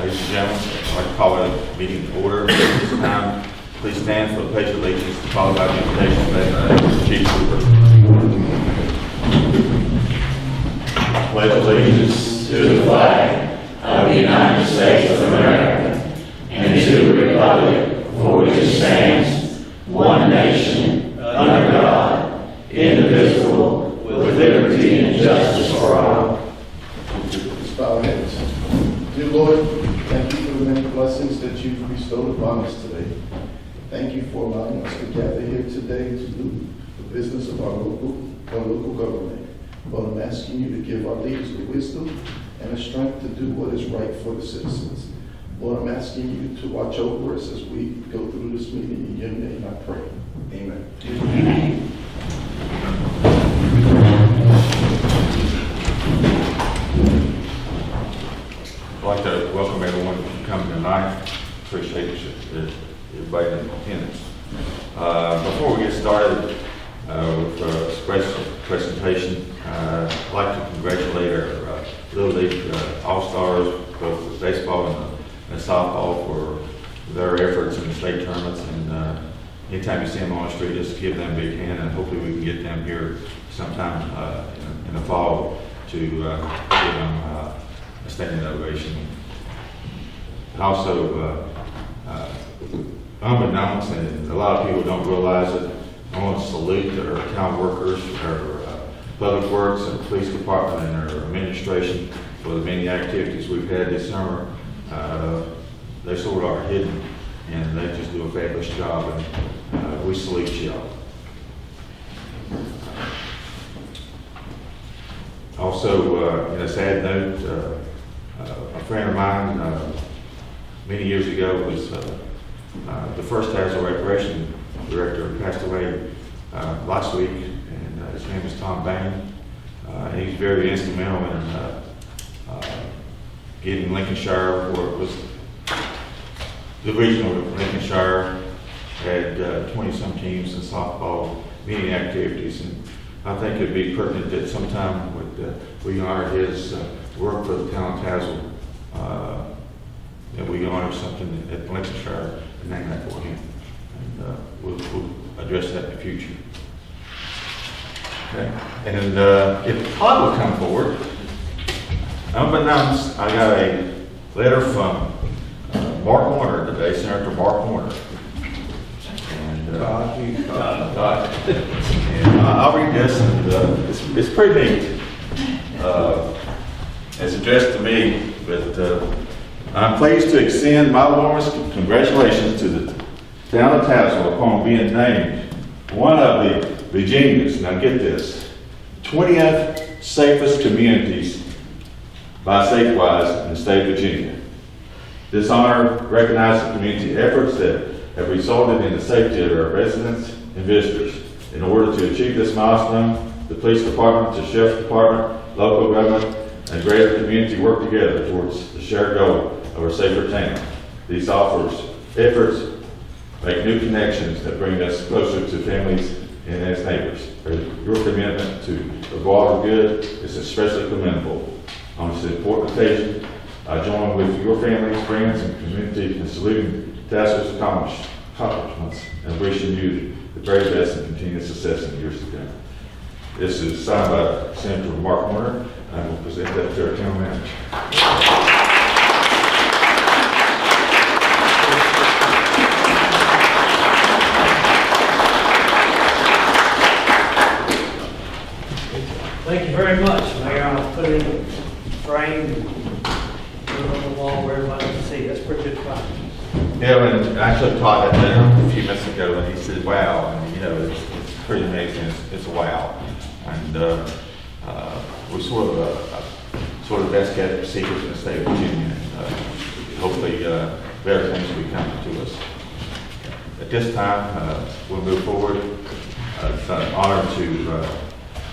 Ladies and gentlemen, I'd like to call the meeting to order. At this time, please stand for the pledge of allegiance, followed by the invocation made by Chief Cooper. Pledge allegiance to the flag of the United States of America and to the republic for which it stands, one nation, under God, indivisible, with liberty and justice for all. Let's bow our heads. Dear Lord, thank you for the many blessings that you've bestowed upon us today. Thank you for allowing us to gather here today to do the business of our local government. Lord, I'm asking you to give our leaders the wisdom and the strength to do what is right for the citizens. Lord, I'm asking you to watch over us as we go through this meeting. In your name I pray. Amen. Amen. I'd like to welcome everyone who's coming tonight. Appreciate everybody in attendance. Before we get started with the presentation, I'd like to congratulate our Little League All-Stars, both with baseball and softball, for their efforts in the state tournaments. And anytime you see them on the street, just give them a big hand, and hopefully we can get them here sometime in the fall to give them a standing ovation. And also, unbeknownst, and a lot of people don't realize it, I want to salute our town workers, our public works and police department and our administration for the many activities we've had this summer. They sort of are hidden, and they just do a fabulous job, and we salute y'all. Also, in a sad note, a friend of mine many years ago was the first Tazewell Recreation Director, who passed away last week, and his name is Tom Bain. He's very instrumental in getting Lincolnshire where it was the regional of Lincolnshire had 20-some teams in softball, many activities, and I think it'd be pertinent that sometime we honor his work for the town of Tazewell, that we honor something at Lincolnshire and name that for him. And we'll address that in the future. Okay. And if Todd will come forward, unbeknownst, I got a letter from Mark Warner today, Senator Mark Warner. And I'll read this, and it's pretty neat. It's addressed to me, but I'm pleased to extend my warmest congratulations to the town of Tazewell upon being named one of the Virginia's, now get this, 20th safest communities by SafeWise in the state of Virginia. This honor recognizes the community efforts that have resulted in the safety of our residents and visitors. In order to achieve this milestone, the police department, the sheriff's department, local government, and greater community work together towards the shared goal of a safer town. These efforts make new connections that bring us closer to families and as neighbors. Your commitment to the broader good is especially commendable. On this important occasion, I join with your families, friends, and community in saluting Tazewell's accomplishments and wishing you the very best and continued success in the years to come. This is signed by Senator Mark Warner. I will present that to our town manager. Thank you very much, Mayor. I'll put it in a frame and put it on the wall where everybody can see. That's pretty good fun. Yeah, and I actually taught that there a few minutes ago, and he said, wow, and you know, it's pretty amazing. It's a wow. And we're sort of best kept secret in the state of Virginia. And, hopefully better things will be coming to us. At this time, we'll move forward. It's an honor to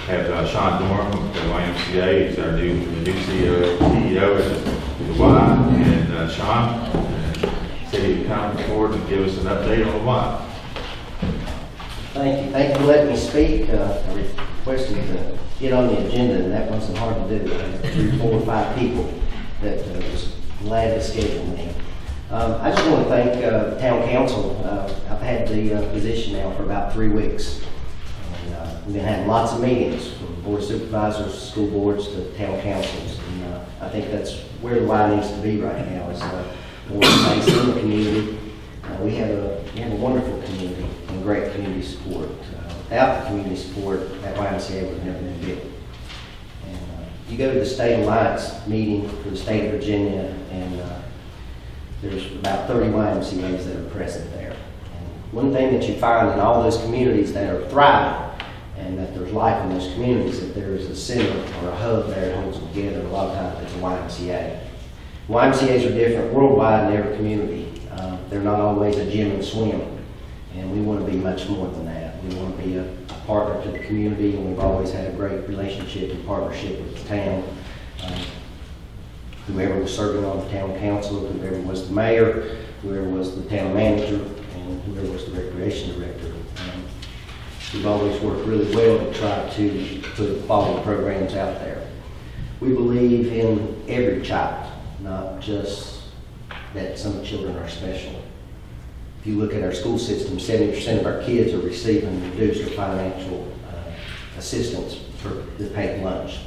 have Sean Dorn with the YMCA. He's our new CEO at the Y. And Sean said he'd come forward and give us an update on the Y. Thank you for letting me speak. I requested to get on the agenda, and that wasn't hard to do. I had 3, 4, 5 people that was glad to schedule me. I just want to thank Town Council. I've had the position now for about 3 weeks. And, we've been having lots of meetings from board of supervisors, school boards to town councils. And I think that's where the Y needs to be right now, is more space in the community. We have a wonderful community and great community support. Without the community support, that YMCA would have never been built. And you go to the State Alliance meeting for the state of Virginia, and there's about 30 YMCAs that are present there. And one thing that you find in all those communities that are thriving, and that there's life in those communities, that there is a center or a hub there that holds them together. A lot of times it's a YMCA. YMCAs are different worldwide in every community. They're not always a gym and swim, and we want to be much more than that. We want to be a partner to the community, and we've always had a great relationship and partnership with the town. Whoever was serving on the town council, whoever was the mayor, whoever was the town manager, and whoever was the recreation director. We've always worked really well to try to put quality programs out there. We believe in every child, not just that some children are special. If you look at our school system, 70% of our kids are receiving reduced or financial assistance for the paid lunch.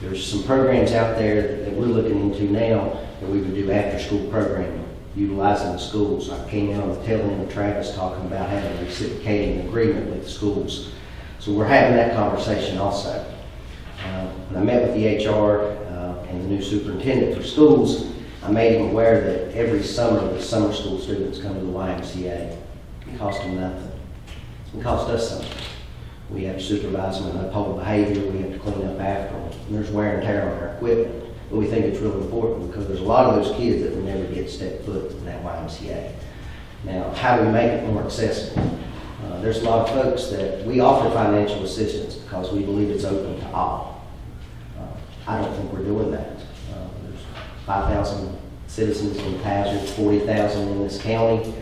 There's some programs out there that we're looking into now that we would do after-school programming, utilizing the schools. I came in on the tail end of Travis talking about having a reciprocating agreement with the schools. So we're having that conversation also. When I met with the HR and the new superintendent for schools, I made him aware that every summer the summer school students come to the YMCA. It costs them nothing. It costs us something. We have to supervise them and uphold behavior. We have to clean up after them. And there's wear and tear on our equipment. But we think it's really important because there's a lot of those kids that will never get to step foot in that YMCA. Now, how do we make it more accessible? There's a lot of folks that we offer financial assistance because we believe it's open to all. I don't think we're doing that. There's 5,000 citizens in Tazewell, 40,000 in this county.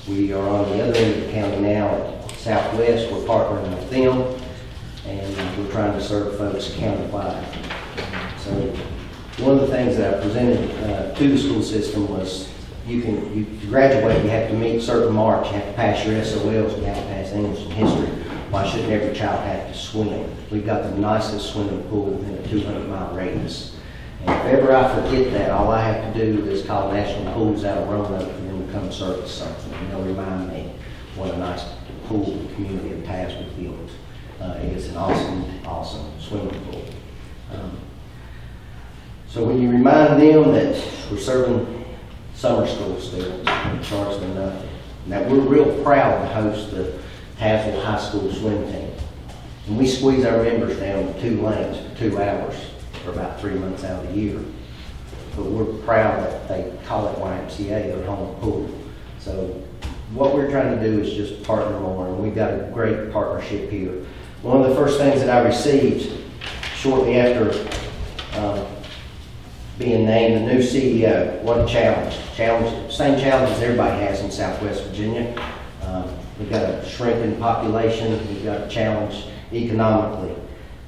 We are on the other end of the county now at Southwest. We're partnering with them, and we're trying to serve folks countywide. So one of the things that I presented to the school system was you graduate, you have to meet certain marks, you have to pass your SOLs, you have to pass English and history. Why shouldn't every child have to swim? We've got the nicest swimming pool within a 200-mile radius. And if ever I forget that, all I have to do is call National Pools out of Roanoke for them to come service something, and they'll remind me what a nice pool the community of Tazewell built. It's an awesome, awesome swimming pool. So when you remind them that we're serving summer school students, we charge them nothing. Now we're real proud to host the Tazewell High School swim team. And we squeeze our members down to 2 lanes for 2 hours for about 3 months out of the year. But we're proud that they call it YMCA, their home pool. So what we're trying to do is just partner more, and we've got a great partnership here. One of the first things that I received shortly after being named the new CEO, what a challenge. Same challenge as everybody has in Southwest Virginia. We've got a shrinking population, we've got a challenge economically.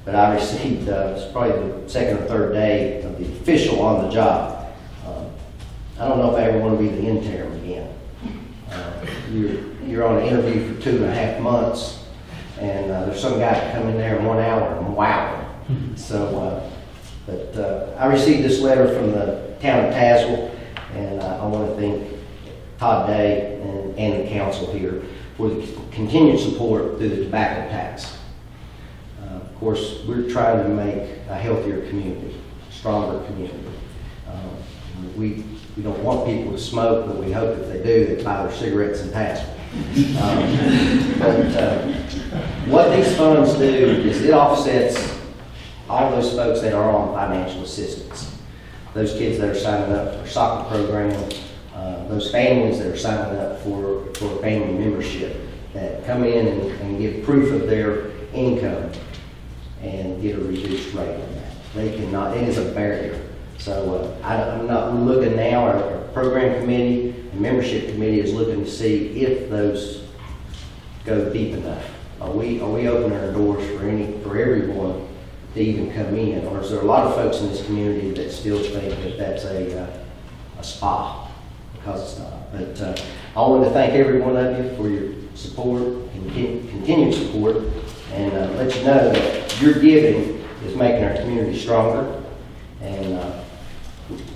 But I received, it's probably the second or third day of the official on the job. I don't know if I ever want to be the intern again. You're on an interview for 2.5 months, and there's some guy that come in there in 1 hour and wow. So, I received this letter from the town of Tazewell, and I want to thank Todd Day and the council here for the continued support through the tobacco tax. Of course, we're trying to make a healthier community, a stronger community. We don't want people to smoke, but we hope if they do, they buy their cigarettes in Tazewell. What these funds do is it offsets all those folks that are on financial assistance. Those kids that are signing up for soccer program, those families that are signing up for family membership, that come in and give proof of their income and get a reduced rate on that. They cannot, it is a barrier. So I'm not looking now, our program committee and membership committee is looking to see if those go deep enough. Are we opening our doors for everyone to even come in? Or is there a lot of folks in this community that still think that that's a spa? Because it's not. But I want to thank every one of you for your support and continued support, and let you know that your giving is making our community stronger. And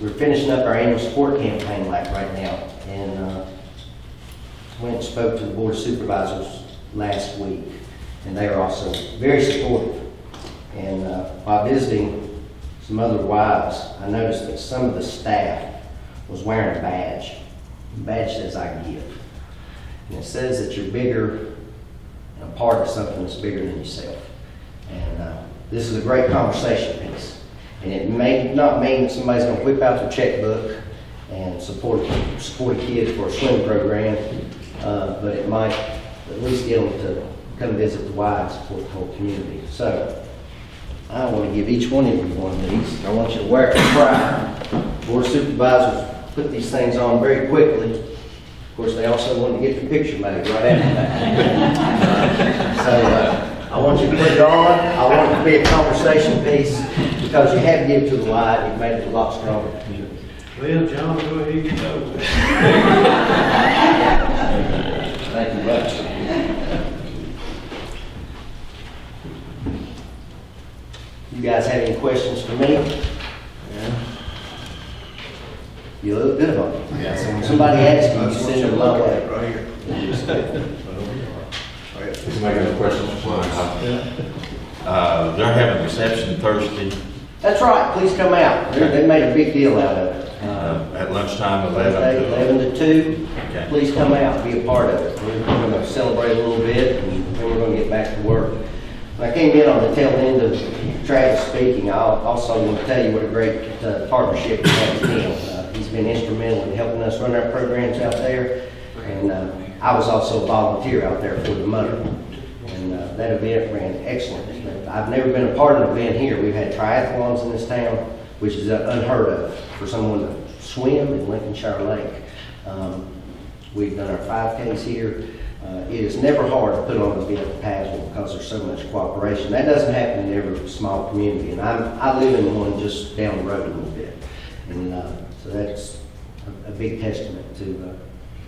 we're finishing up our annual support campaign like right now, and went and spoke to the Board of Supervisors last week, and they are also very supportive. And while visiting some other wives, I noticed that some of the staff was wearing a badge. The badge says, "I give." And it says that you're bigger and a part of something that's bigger than yourself. And this is a great conversation piece. And it may not mean that somebody's going to whip out their checkbook and support a kid for a swim program, but it might at least get them to come visit the Y and support the whole community. So I want to give each one of you one of these. I want you to wear it with pride. Board of Supervisors put these things on very quickly. Of course, they also want to get the picture made right after that. So I want you to put it on. I want it to be a conversation piece because you have given to the Y. You've made it a lot stronger. Well, John, go ahead and go. Thank you much. You guys have any questions for me? You look good on it. Yeah. So when somebody asks you, you send them my way. Right here. Just making a question for they're having a reception Thursday That's right, please come out. They made a big deal out of it. at lunchtime, 11 Thursday, to 11 to 2. Okay. Please come out, be a part of it. We're going to celebrate a little bit, and then we're going to get back to work. When I came in on the tail end of Travis speaking, I also want to tell you what a great partnership we have with him. He's been instrumental in helping us run our programs out there, and I was also a volunteer out there for the mother. And that event ran excellent. I've never been a part of an event here. We've had triathlons in this town, which is unheard of for someone to swim in Lincolnshire Lake. We've done our 5Ks here. It is never hard to put on an event at Tazewell because there's so much cooperation. That doesn't happen in every small community, and I live in one just down the road a little bit. And so that's a big testament to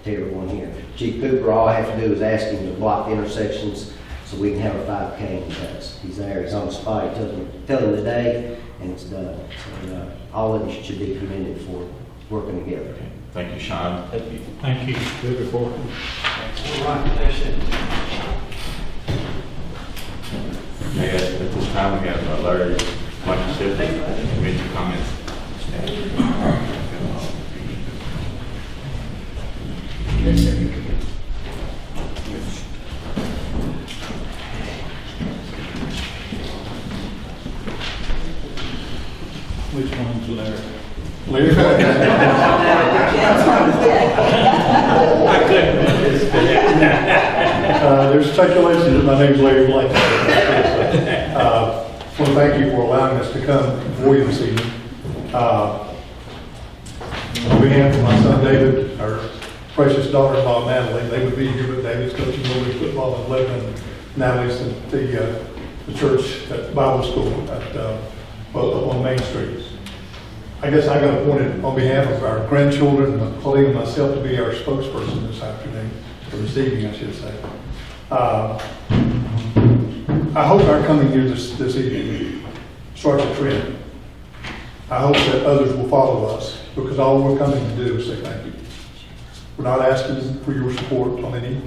everyone here. Chief Cooper, all I have to do is ask him to block the intersections so we can have a 5K, and he does. He's there, he's on the spot, tell him the day, and it's done. So all of you should be commended for working together. Thank you, Sean. Thank you. Good report. All right, that's it. Yes, at this time, we have Larry Mike committee comments. Which one's Larry? I couldn't resist. There's speculation that my name's Larry Blake. I want to thank you for allowing us to come before you this evening. On behalf of my son David, our precious daughter-in-law Natalie, they would be here, but David's coaching women's football in Lebanon. Natalie's at the church at Bible school on Main Street. I guess I got appointed on behalf of our grandchildren, my colleague and myself, to be our spokesperson this afternoon, or this evening, I should say. I hope our coming here this evening starts a trend. I hope that others will follow us, because all we're coming to do is say thank you. We're not asking for your support on any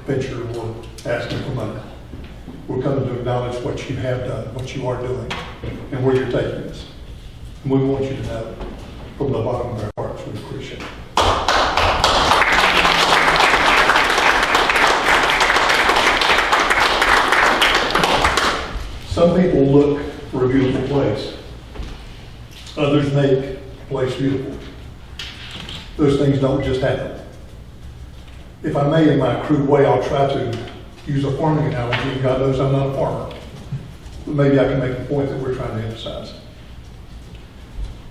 venture or asking for money. We're coming to acknowledge what you have done, what you are doing, and where you're taking us. And we want you to know from the bottom of our hearts we appreciate it. Some people look for a beautiful place. Others make a place beautiful. Those things don't just happen. If I may, in my crude way, I'll try to use a farming analogy, and God knows I'm not a farmer. But maybe I can make the point that we're trying to emphasize.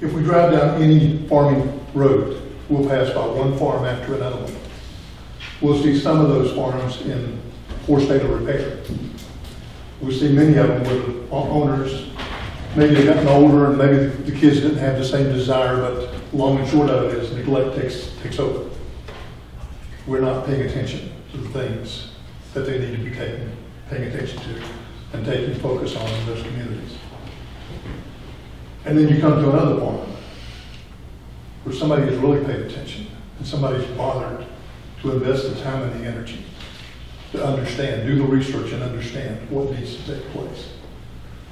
If we drive down any farming road, we'll pass by one farm after another one. We'll see some of those farms in poor state of repair. We'll see many of them where the owners maybe they've gotten older and maybe the kids didn't have the same desire, but long and short of it is neglect takes over. We're not paying attention to the things that they need to be paying attention to and taking focus on in those communities. And then you come to another point where somebody has really paid attention and somebody's bothered to invest the time and the energy to understand, do the research and understand what needs to take place.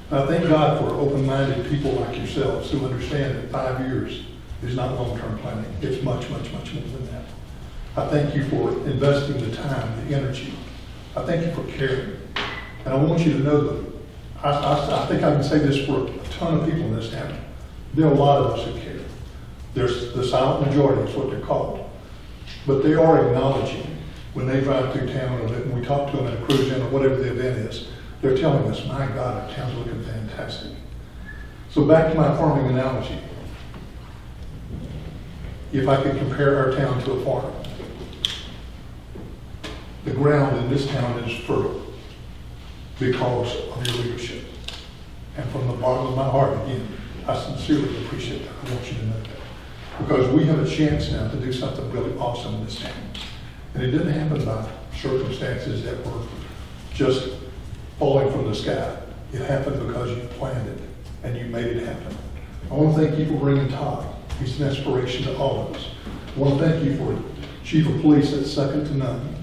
And I thank God for open-minded people like yourselves who understand that 5 years is not long-term planning. It's much, much, much more than that. I thank you for investing the time, the energy. I thank you for caring. And I want you to know that I think I can say this for a ton of people in this town. There are a lot of us who care. There's the silent majority, is what they're called. But they are acknowledging when they drive through town or when we talk to them at a cruise in or whatever the event is, they're telling us, my God, our town's looking fantastic. So back to my farming analogy. If I could compare our town to a farm, the ground in this town is fertile because of your leadership. And from the bottom of my heart, again, I sincerely appreciate that. I want you to know that. Because we have a chance now to do something really awesome in this town. And it didn't happen by circumstances that were just falling from the sky. It happened because you planned it and you made it happen. I want to thank you for bringing Todd. He's an inspiration to all of us. I want to thank you for Chief of Police that's second to none,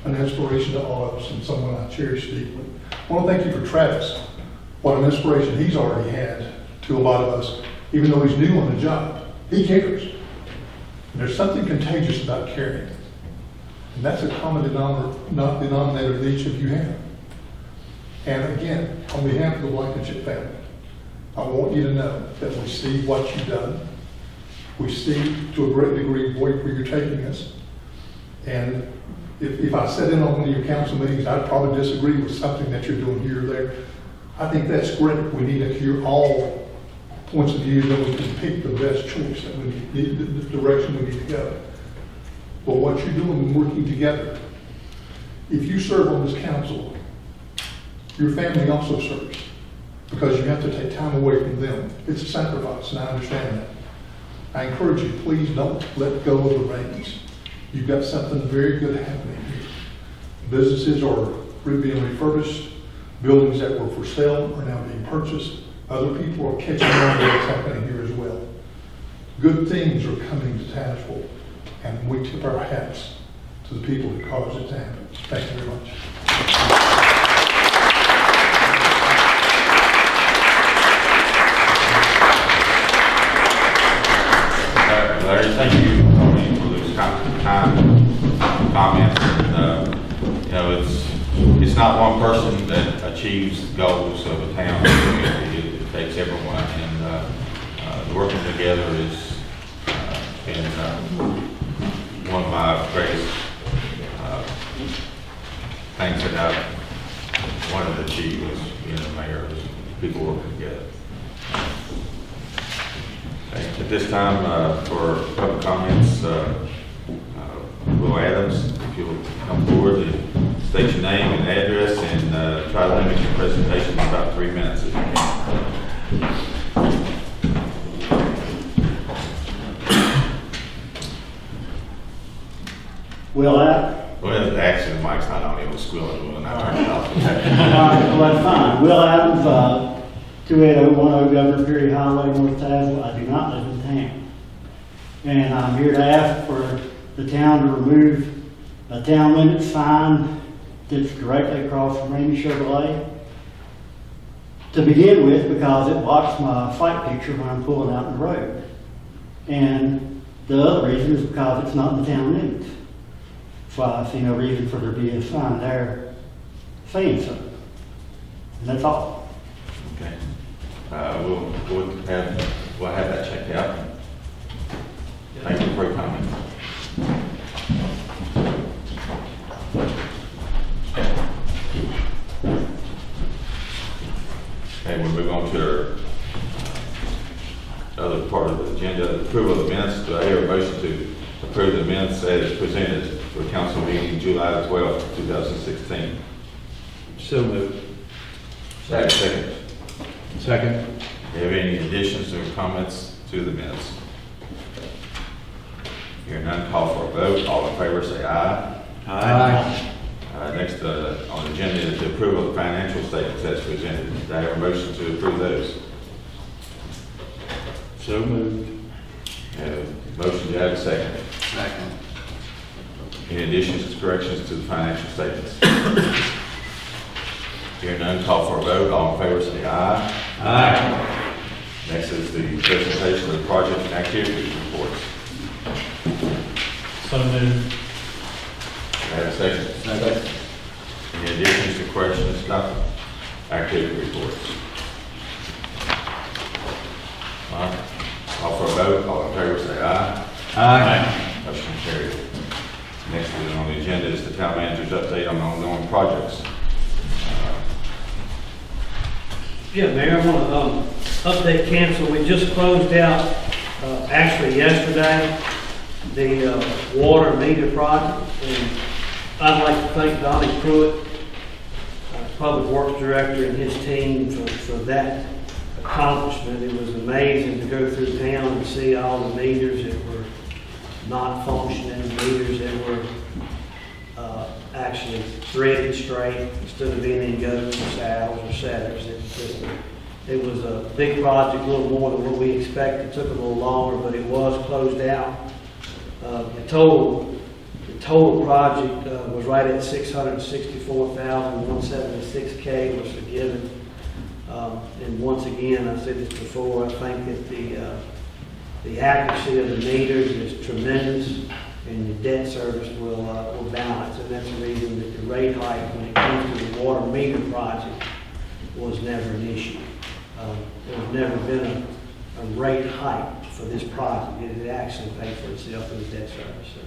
an inspiration to all of us and someone I cherish deeply. I want to thank you for Travis. What an inspiration he's already had to a lot of us, even though he's new on the job. He cares. And there's something contagious about caring. And that's a common denominator that each of you have. And again, on behalf of the Blankenship family, I want you to know that we see what you've done. We see to a great degree where you're taking us. And if I sat in on one of your council meetings, I'd probably disagree with something that you're doing here or there. I think that's great. We need to hear all points of view, that we can pick the best choice, that we need, the direction we need to go. But what you're doing and working together, if you serve on this council, your family also serves, because you have to take time away from them. It's a sacrifice, and I understand that. I encourage you, please don't let go of the reins. You've got something very good happening here. Businesses are being refurbished. Buildings that were for sale are now being purchased. Other people are catching on to what's happening here as well. Good things are coming to Tazewell, and we tip our hats to the people who caused it to happen. Thank you very much. Larry, thank you, Tony, for those kind comments. And, you know, it's not one person that achieves the goals of a town. It takes everyone, and working together is been one of my greatest things that I wanted to achieve was being a mayor, was people working together. At this time, for public comments, Will Adams, if you'll come forward and state your name and address, and try to limit your presentation to about 3 minutes if you can. Well, the accident mic's not on, it was squealing when I turned it off. All right, well, that's fine. Will Adams, 28010 Governor Perry Highway, North Tazewell. I do not live in town. And I'm here to ask for the town to remove a town limit sign that's directly across from Randy Chevrolet. To begin with, because it blocks my fight picture when I'm pulling out in the road. And the other reason is because it's not in the town limits. So I see no reason for there to be a sign there saying so. And that's all. Okay. We'll have that checked out. Thank you for your comment. Okay, we'll move on to our other part of the agenda, approval of the minutes. Do I hear a motion to approve the minutes as presented for council meeting July 12th, 2016? So moved. Second. Second. Do you have any additions or comments to the minutes? Hearing none, call for a vote. All in favor say aye. Aye. Next on the agenda is the approval of the financial statements as presented. Do I have a motion to approve those? So moved. Have a motion, do I have a second? Second. Any additions or corrections to the financial statements? Hearing none, call for a vote. All in favor say aye. Aye. Next is the presentation of the project and activity reports. So moved. Do I have a second? Second. Any additions or questions about the activity reports? All right. Call for a vote. All in favor say aye. Aye. Motion carried. Next on the agenda is the town manager's update on ongoing projects. Yeah, Mayor, I want to update council. We just closed out, actually yesterday, the water meter project. And I'd like to thank Donnie Pruitt, Public Works Director, and his team for that accomplishment. It was amazing to go through town and see all the meters that were not functioning, meters that were actually threaded straight instead of being in goats or saddles or setters. It was a big project, a little more than what we expected. It took a little longer, but it was closed out. The total project was right at $664,176 was forgiven. And once again, I said this before, I think that the accuracy of the meters is tremendous, and the debt service will balance. And that's the reason that the rate hike when it comes to the water meter project was never an issue. There's never been a rate hike for this project. It actually paid for itself in the debt service. So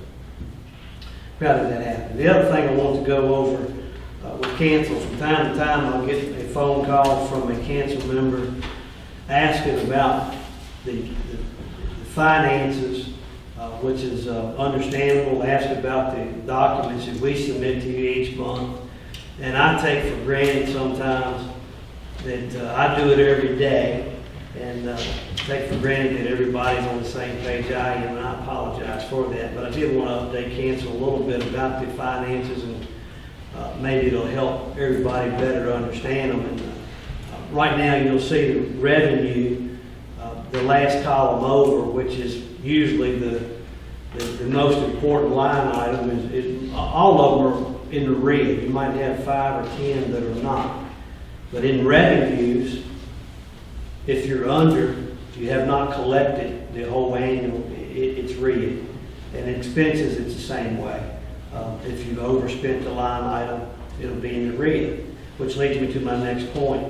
proud of that happened. The other thing I want to go over with council, from time to time I'll get a phone call from a council member asking about the finances, which is understandable, ask about the documents that we submit to you each month. And I take for granted sometimes that I do it every day, and take for granted that everybody's on the same page I am, and I apologize for that. But I did want to update council a little bit about the finances, and maybe it'll help everybody better understand them. And right now you'll see the revenue, the last column over, which is usually the most important line item, is all of them are in the red. You might have 5 or 10 that are not. But in revenues, if you're under, if you have not collected the whole annual, it's red. And expenses, it's the same way. If you've overspent the line item, it'll be in the red, which leads me to my next point.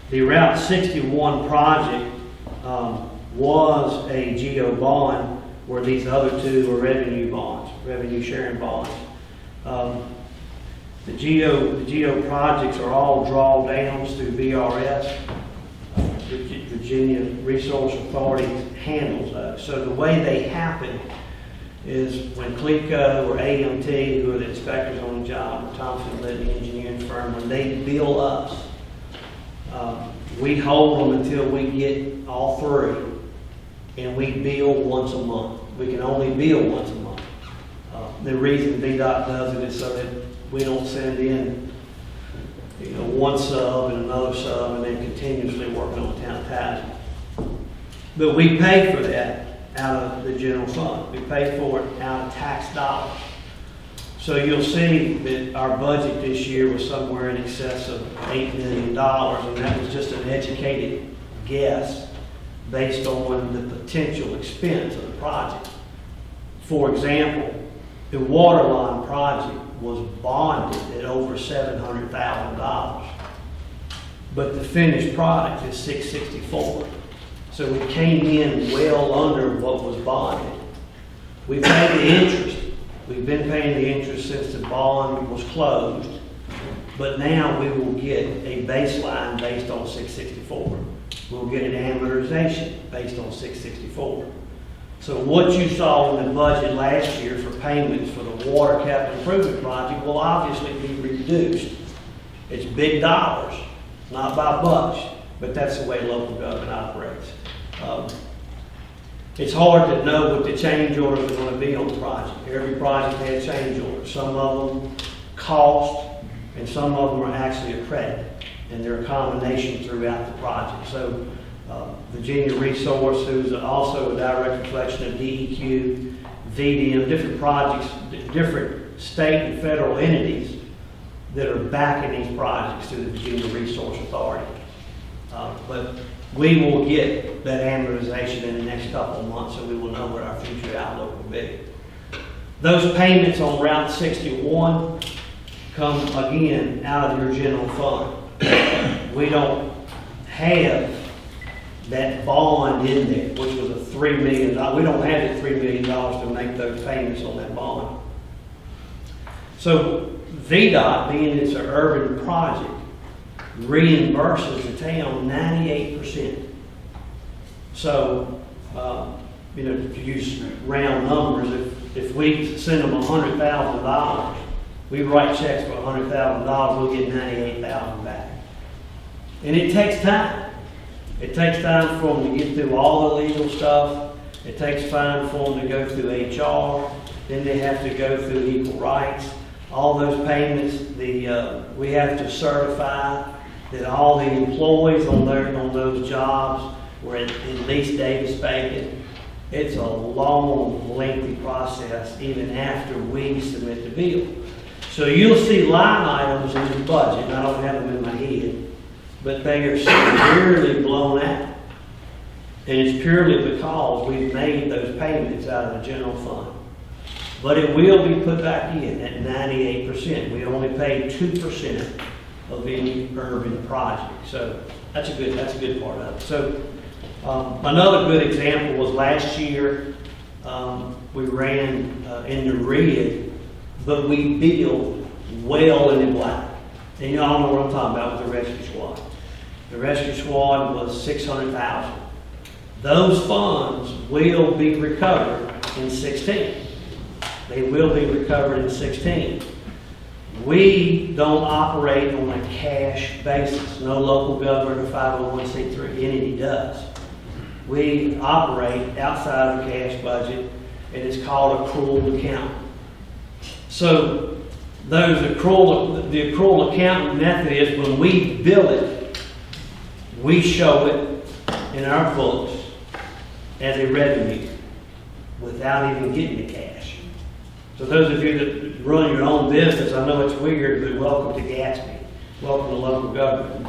The Route 61 project was a GO bond, where these other two were revenue bonds, revenue sharing bonds. The GO projects are all drawdowns through VRS. Virginia Resource Authority handles those. So the way they happen is when CLECO or AMT, who are the inspectors on the job, or Thompson Liddy Engineering Firm, when they bill us, we hold them until we get all three, and we bill once a month. We can only bill once a month. The reason VDOT does it is so that we don't send in, one sub and another sub and then continuously working on the town of Tazewell. But we pay for that out of the general fund. We pay for it out of tax dollars. So you'll see that our budget this year was somewhere in excess of $8 million, and that was just an educated guess based on the potential expense of the project. For example, the water line project was bonded at over $700,000, but the finished product is $664,000. So we came in well under what was bonded. We paid the interest. We've been paying the interest since the bond was closed, but now we will get a baseline based on $664,000. We'll get an amortization based on $664,000. So what you saw in the budget last year for payments for the water capital improvement project will obviously be reduced. It's big dollars, not by bucks. but that's the way local government operates. It's hard to know what the change orders are going to be on the project. Every project has change orders. Some of them cost, and some of them are actually a credit, and they're a combination throughout the project. So Virginia Resource, who's also a direct reflection of DEQ, VDM, different projects, different state and federal entities that are backing these projects through the Virginia Resource Authority. But we will get that amortization in the next couple of months, so we will know what our future outlook will be. Those payments on Route 61 come again out of your general fund. We don't have that bond in there, which was a $3 million. We don't have the $3 million to make those payments on that bond. So VDOT, being it's an urban project, reimburses the town 98%. So, to use round numbers, if we send them $100,000, we write checks for $100,000, we'll get $98,000 back. And it takes time. It takes time for them to get through all the legal stuff. It takes time for them to go through HR. Then they have to go through equal rights. All those payments, we have to certify that all the employees on those jobs were at least Davis-Bacon. It's a long, lengthy process even after we submit the bill. So you'll see line items in the budget, and I don't have them in my head, but they are severely blown out. And it's purely because we've made those payments out of the general fund. But it will be put back in at 98%. We only pay 2% of any urban project. So that's a good part of it. So another good example was last year, we ran in the red, but we billed well in the black. And you all know what I'm talking about with the rescue squad. The rescue squad was $600,000. Those funds will be recovered in 16. They will be recovered in 16. We don't operate on a cash basis. No local government or 501c3 entity does. We operate outside of the cash budget, and it's called accrual account. So the accrual account method is when we bill it, we show it in our books as a revenue without even getting the cash. So those of you that run your own business, I know it's weird, but welcome to Gatsby. Welcome to local government.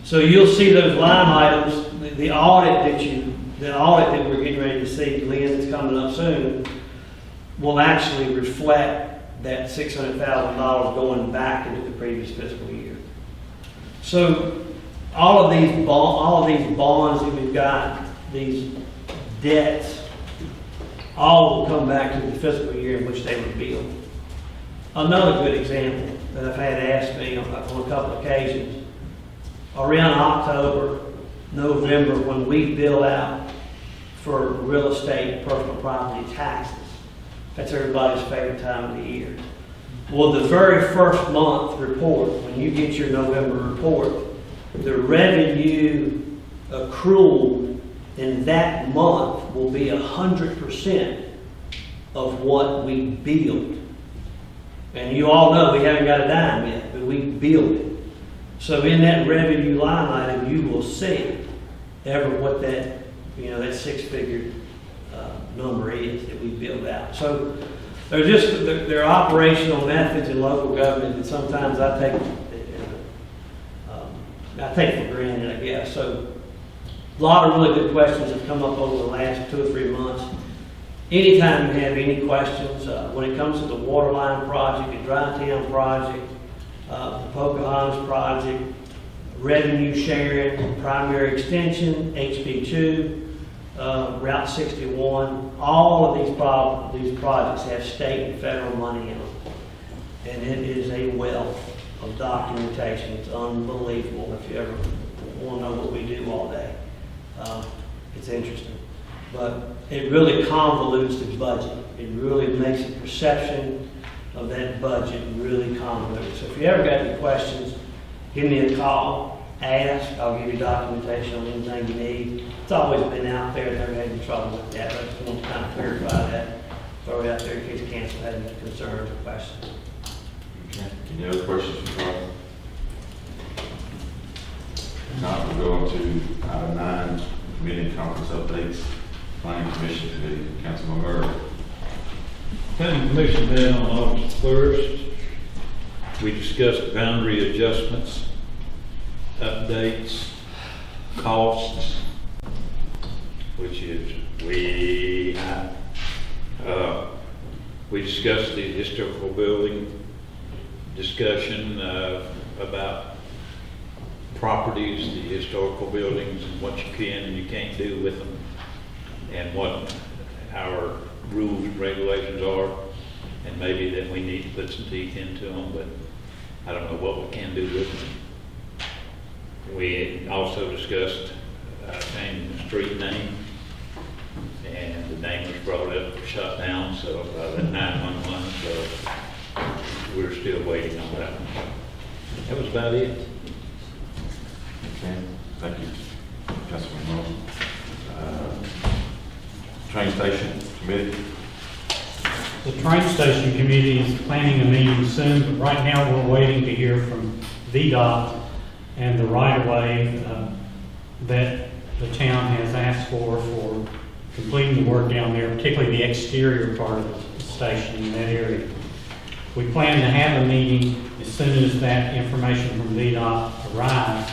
So you'll see those line items, the audit that we're getting ready to see, Glenn, that's coming up soon, will actually reflect that $600,000 going back into the previous fiscal year. So all of these bonds that we've got, these debts, all will come back to the fiscal year in which they were billed. Another good example that I've had asked me on a couple of occasions, around October, November, when we bill out for real estate, personal property taxes, that's everybody's favorite time of the year. Well, the very first month report, when you get your November report, the revenue accrual in that month will be 100% of what we billed. And you all know we haven't got a dime yet, but we billed it. So in that revenue line item, you will see what that, that six-figure number is that we billed out. So there are operational methods in local government that sometimes I take for granted, I guess. So a lot of really good questions have come up over the last 2 or 3 months. Anytime you have any questions, when it comes to the Waterline project, the Dry Town project, the Pocahontas project, revenue sharing, primary extension, HB2, Route 61, all of these projects have state and federal money in them. And it is a wealth of documentation. It's unbelievable if you ever want to know what we do all day. It's interesting. But it really convolutes the budget. It really makes the perception of that budget really convoluted. So if you ever got any questions, give me a call. ask, I'll give you documentation on anything you need. It's always been out there, never had any trouble with that, but I just want to kind of clarify that, throw it out there in case council had any concerns or questions. Okay. Any other questions from Carl? Now we'll go on to item 9, committee conference updates, planning commission committee, Councilman Murray. Planning Commission met on August 1st. We discussed boundary adjustments, updates, costs, which is way high. We discussed the historical building discussion about properties, the historical buildings, and what you can and you can't do with them, and what our rules and regulations are, and maybe that we need to put some teeth into them, but I don't know what we can do with them. We also discussed changing the street name, and the name was brought up, shut down, so the 911, so we're still waiting on that one. That was about it. Okay, thank you, Councilman Murray. Train station committee. The train station committee is planning a meeting soon, but right now we're waiting to hear from VDOT and the right-of-way that the town has asked for completing the work down there, particularly the exterior part of the station in that area. We plan to have a meeting as soon as that information from VDOT arrives.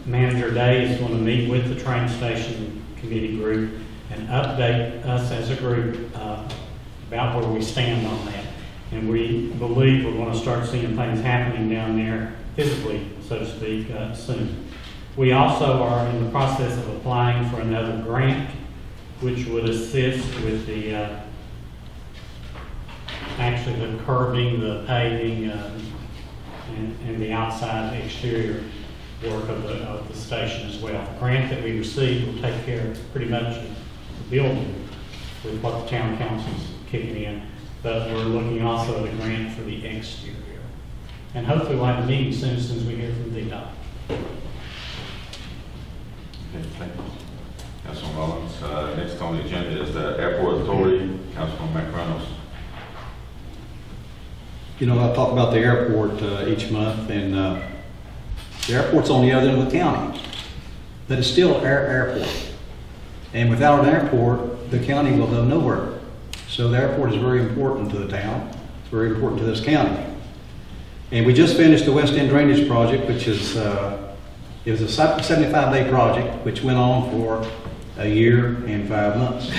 Manager Day is going to meet with the train station committee group and update us as a group about where we stand on that. And we believe we're going to start seeing things happening down there physically, so to speak, soon. We also are in the process of applying for another grant, which would assist with the actually the curbing, the paving, and the outside exterior work of the station as well. The grant that we received will take care of pretty much the building with what the town council's kicking in, but we're looking also at a grant for the exterior. And hopefully we'll have a meeting soon since we hear from VDOT. Okay, thank you. Councilman Mullins. Next on the agenda is the Airport Authority, Councilman McReynolds. You know, I talk about the airport each month, and the airport's on the other end of the county, but it's still our airport. And without an airport, the county will go nowhere. So the airport is very important to the town. It's very important to this county. And we just finished the West End Drainage Project, which is it was a 75-day project, which went on for a year and 5 months.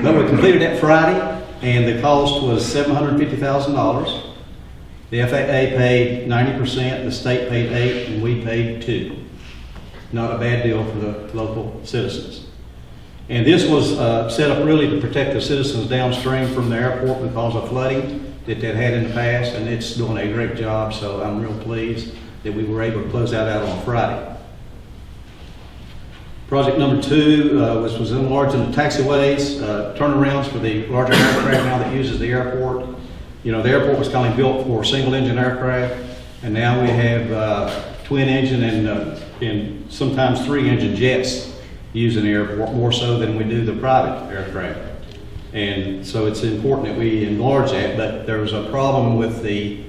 But we completed that Friday, and the cost was $750,000. The FAA paid 90%, the state paid 8%, and we paid 2%. Not a bad deal for the local citizens. And this was set up really to protect the citizens downstream from the airport because of flooding that they'd had in the past, and it's doing a great job, so I'm real pleased that we were able to close that out on Friday. Project number 2 was enlarging the taxiways, turnarounds for the larger aircraft now that uses the airport. You know, the airport was kind of built for single-engine aircraft, and now we have twin-engine and sometimes 3-engine jets using the airport, more so than we do the private aircraft. And so it's important that we enlarge that, but there was a problem with the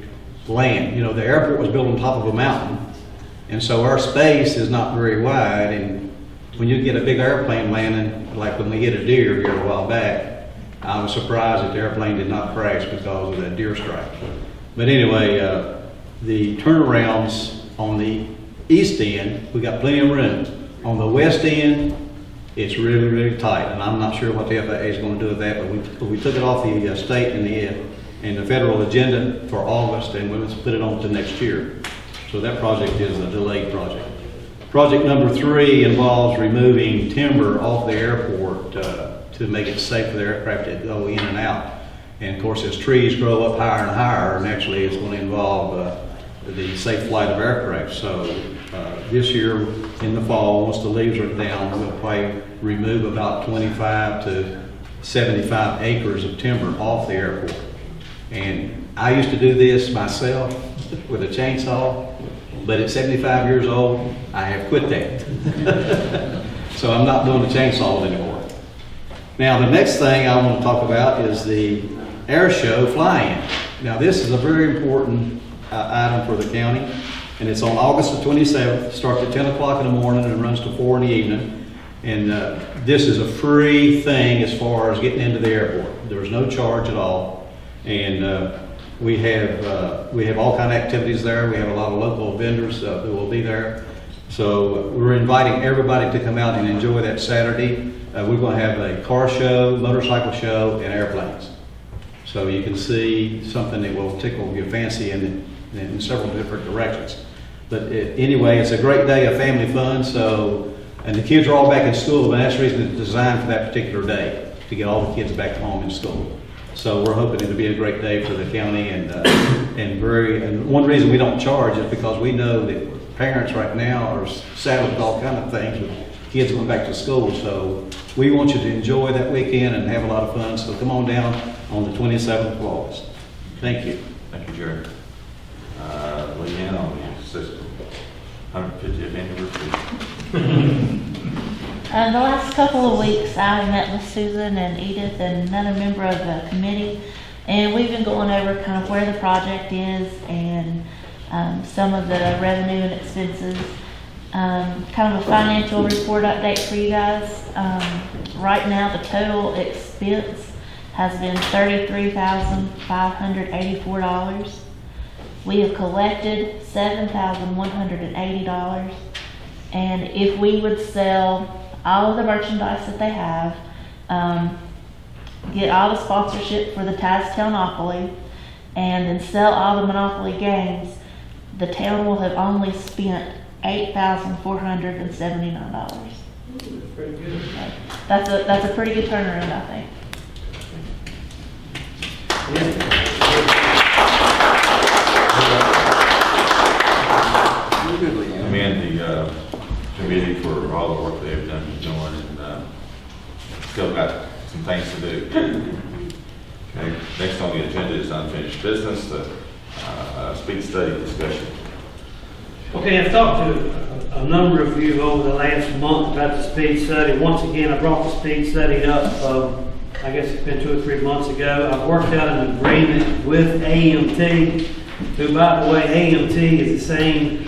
land. You know, the airport was built on top of a mountain, and so our space is not very wide, and when you get a big airplane landing, like when we hit a deer here a while back, I was surprised that the airplane did not crash because of that deer strike. But anyway, the turnarounds on the east end, we got plenty of room. On the west end, it's really, really tight, and I'm not sure what the FAA is going to do with that, but we took it off the state and the federal agenda for August, and we'll put it on to next year. So that project is a delayed project. Project number 3 involves removing timber off the airport to make it safe for the aircraft to go in and out. And of course, as trees grow up higher and higher, naturally it's going to involve the safe flight of aircraft. So this year in the fall, once the leaves are down, we'll probably remove about 25 to 75 acres of timber off the airport. And I used to do this myself with a chainsaw. But at 75 years old, I have quit that. So I'm not doing the chainsaws anymore. Now, the next thing I want to talk about is the air show fly-in. Now, this is a very important item for the county, and it's on August the 27th. Starts at 10 o'clock in the morning and runs to 4 in the evening. And this is a free thing as far as getting into the airport. There's no charge at all. And we have all kind of activities there. We have a lot of local vendors who will be there. So we're inviting everybody to come out and enjoy that Saturday. We're going to have a car show, motorcycle show, and airplanes. So you can see something that will tickle your fancy in several different directions. But anyway, it's a great day of family fun. So, and the kids are all back in school, and that's the reason it's designed for that particular day, to get all the kids back home in school. So we're hoping it'll be a great day for the county, and one reason we don't charge is because we know that parents right now are saddled with all kind of things with kids going back to school. So we want you to enjoy that weekend and have a lot of fun. So come on down on the 27th of August. Thank you. Thank you, Jerry. Leanne on the system. 150th anniversary. The last couple of weeks, I met with Susan and Edith and another member of the committee, and we've been going over kind of where the project is and some of the revenue and expenses. Kind of a financial report update for you guys. Right now, the total expense has been $33,584. We have collected $7,180. And if we would sell all of the merchandise that they have, get all the sponsorship for the Tazewell Monopoly, and then sell all the Monopoly games, the town will have only spent $8,479. Pretty good. That's a pretty good turnaround, I think. Commend the committee for all the work they've done doing, and still got some things to do. Okay. Next on the agenda is unfinished business, the speed study discussion. Okay, I've talked to a number of you over the last month about the speed study. Once again, I brought the speed study up, I guess it's been 2 or 3 months ago. I've worked out an agreement with AMT, who, by the way, AMT is the same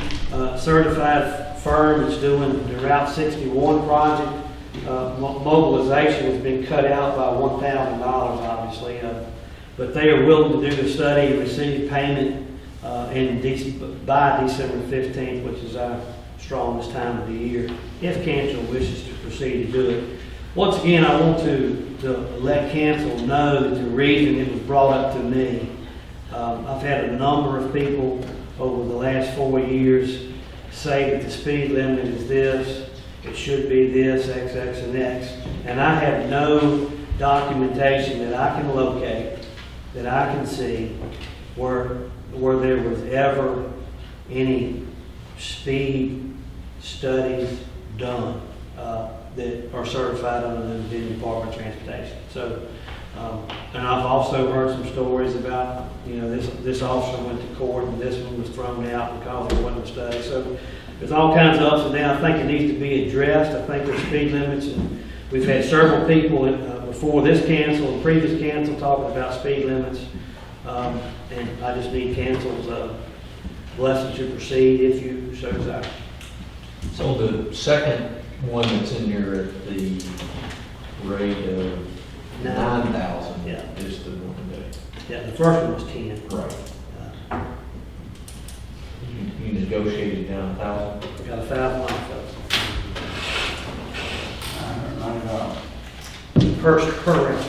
certified firm that's doing the Route 61 project. Mobilization has been cut out by $1,000, obviously, but they are willing to do the study and receive payment by December 15th, which is our strongest time of the year, if council wishes to proceed to do it. Once again, I want to let council know that the reason it was brought up to me, I've had a number of people over the last 4 years say that the speed limit is this, it should be this, X, X, and X, and I have no documentation that I can locate, that I can see, where there was ever any speed studies done that are certified under the Virginia Department of Transportation. So, and I've also heard some stories about, this officer went to court and this one was thrown out because it wasn't a study. So there's all kinds of ups and downs. I think it needs to be addressed. I think there's speed limits, and we've had several people before this council and previous council talking about speed limits. And I just need council's blessing to proceed if you so desire. So the second one that's in here at the rate of 9,000 Yeah. is the one that, Yeah, the first one was 10. right. You negotiated down 1,000? Got 1,000 off per round.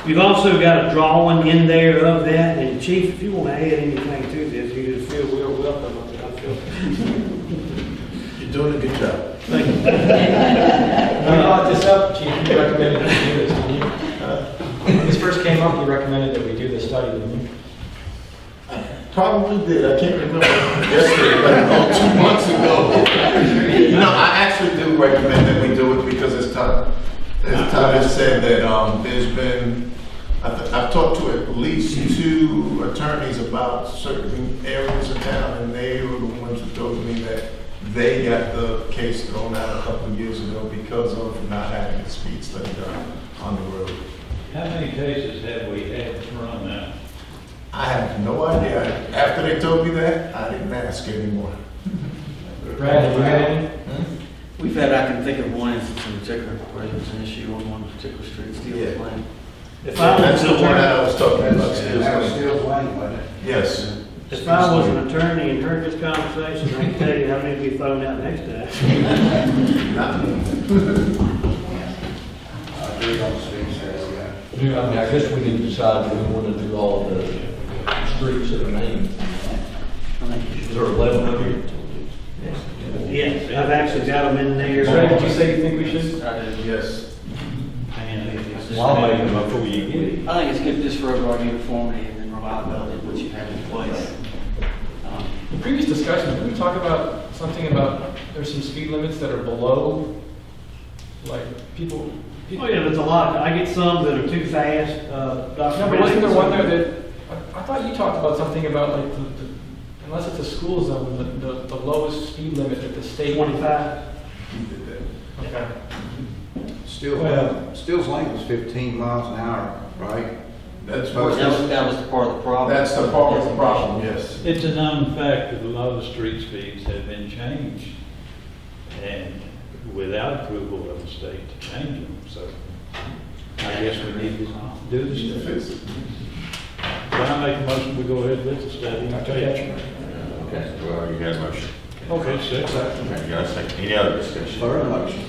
We've also got a drawing in there of that, and Chief, if you want to add anything to this, you just feel we're welcome. I feel. You're doing a good job. Thank you. When you brought this up, Chief, you recommended that we do this, didn't you? When this first came up, you recommended that we do this study, didn't you? Probably did. I can't remember yesterday, but 2 months ago. I actually do recommend that we do it because as Todd has said that there's been I've talked to at least 2 attorneys about certain areas of town, and they were the ones who told me that they got the case thrown out a couple of years ago because of not having a speed study done on the road. How many cases have we had thrown out? I have no idea. After they told me that, I didn't ask anymore. Brad, have you had any? We've had, I can think of one instance in particular where there was an issue on one particular street, Steel Yeah. Lane. If I That's was the an one I attorney, was talking about. That was Steele's Lane, wasn't it? Yes. if I was an attorney and heard this conversation, I can tell you how many would be thrown out next time. I agree on the speed study, yeah. I mean, I guess we need to decide if we want to do all the streets that are named. Is there 1,100? Yes, I've actually got them in there. Brad, did you say you think we should? I do. Yes. Well, I'll make them before you get it. I think it's good just for overall uniformity and then reliability of what you have in place. In previous discussions, did we talk about something about there's some speed limits that are below, like people? Oh, yeah, there's a lot. I get some that are too fast. No, but wasn't there one there that, I thought you talked about something about like unless it's a school zone, the lowest speed limit that the state. 25. Okay. Steele's Lane was 15 miles an hour, right? That's That was part of the problem. That's the part of the problem, yes. It's a known fact that a lot of street speeds have been changed, and without approval of the state to change them, so I guess we need to do the study. Can I make a motion, we go ahead with the study? Okay, well, you got a motion. Okay, second. Okay, you got a second. Any other discussion? Third motion.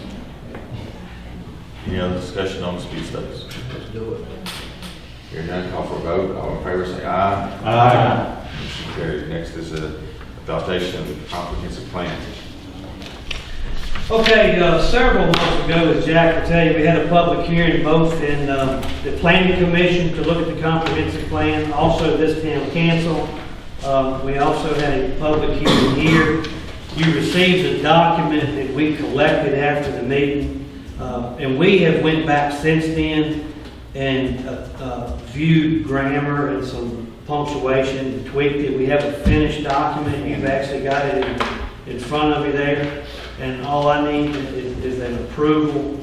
Any other discussion on the speed studies? Let's do it. Hearing none, call for a vote. All in favor, say aye. Aye. Motion carried. Next is adoption of the comprehensive plan. Okay, several months ago, as Jack will tell you, we had a public hearing both in the planning commission to look at the comprehensive plan, also this town council. We also had a public hearing here. You received a document that we collected after the meeting, and we have went back since then and viewed grammar and some punctuation and tweaked it. We have a finished document. You've actually got it in front of you there. And all I need is an approval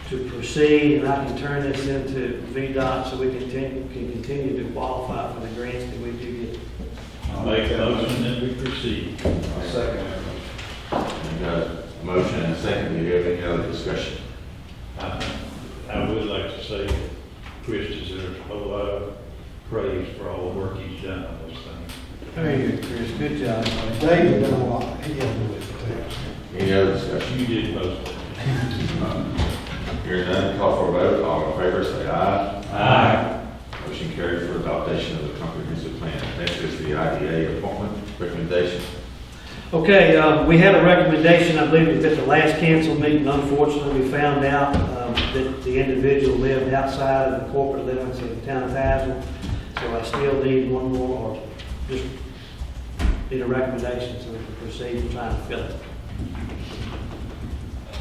to proceed, and I can turn this into VDOT so we can continue to qualify for the grants that we do get. I'll make a motion that we proceed. I'll second. We got a motion and a second. Do you have any other discussion? I would like to say that Chris deserves a whole lot of praise for all the work he's done on this thing. Very good, Chris. Good job. David did a lot, he helped me with it too. Any other discussion? You did most of it. Hearing none, call for a vote. All in favor, say aye. Aye. Motion carried for adoption of the comprehensive plan. Next is the IDA appointment recommendation. Okay, we had a recommendation, I believe it was at the last council meeting. Unfortunately, we found out that the individual lived outside of the corporate limits of the town of Tazewell. So I still need one more, or just need a recommendation so we can proceed in trying to fill it.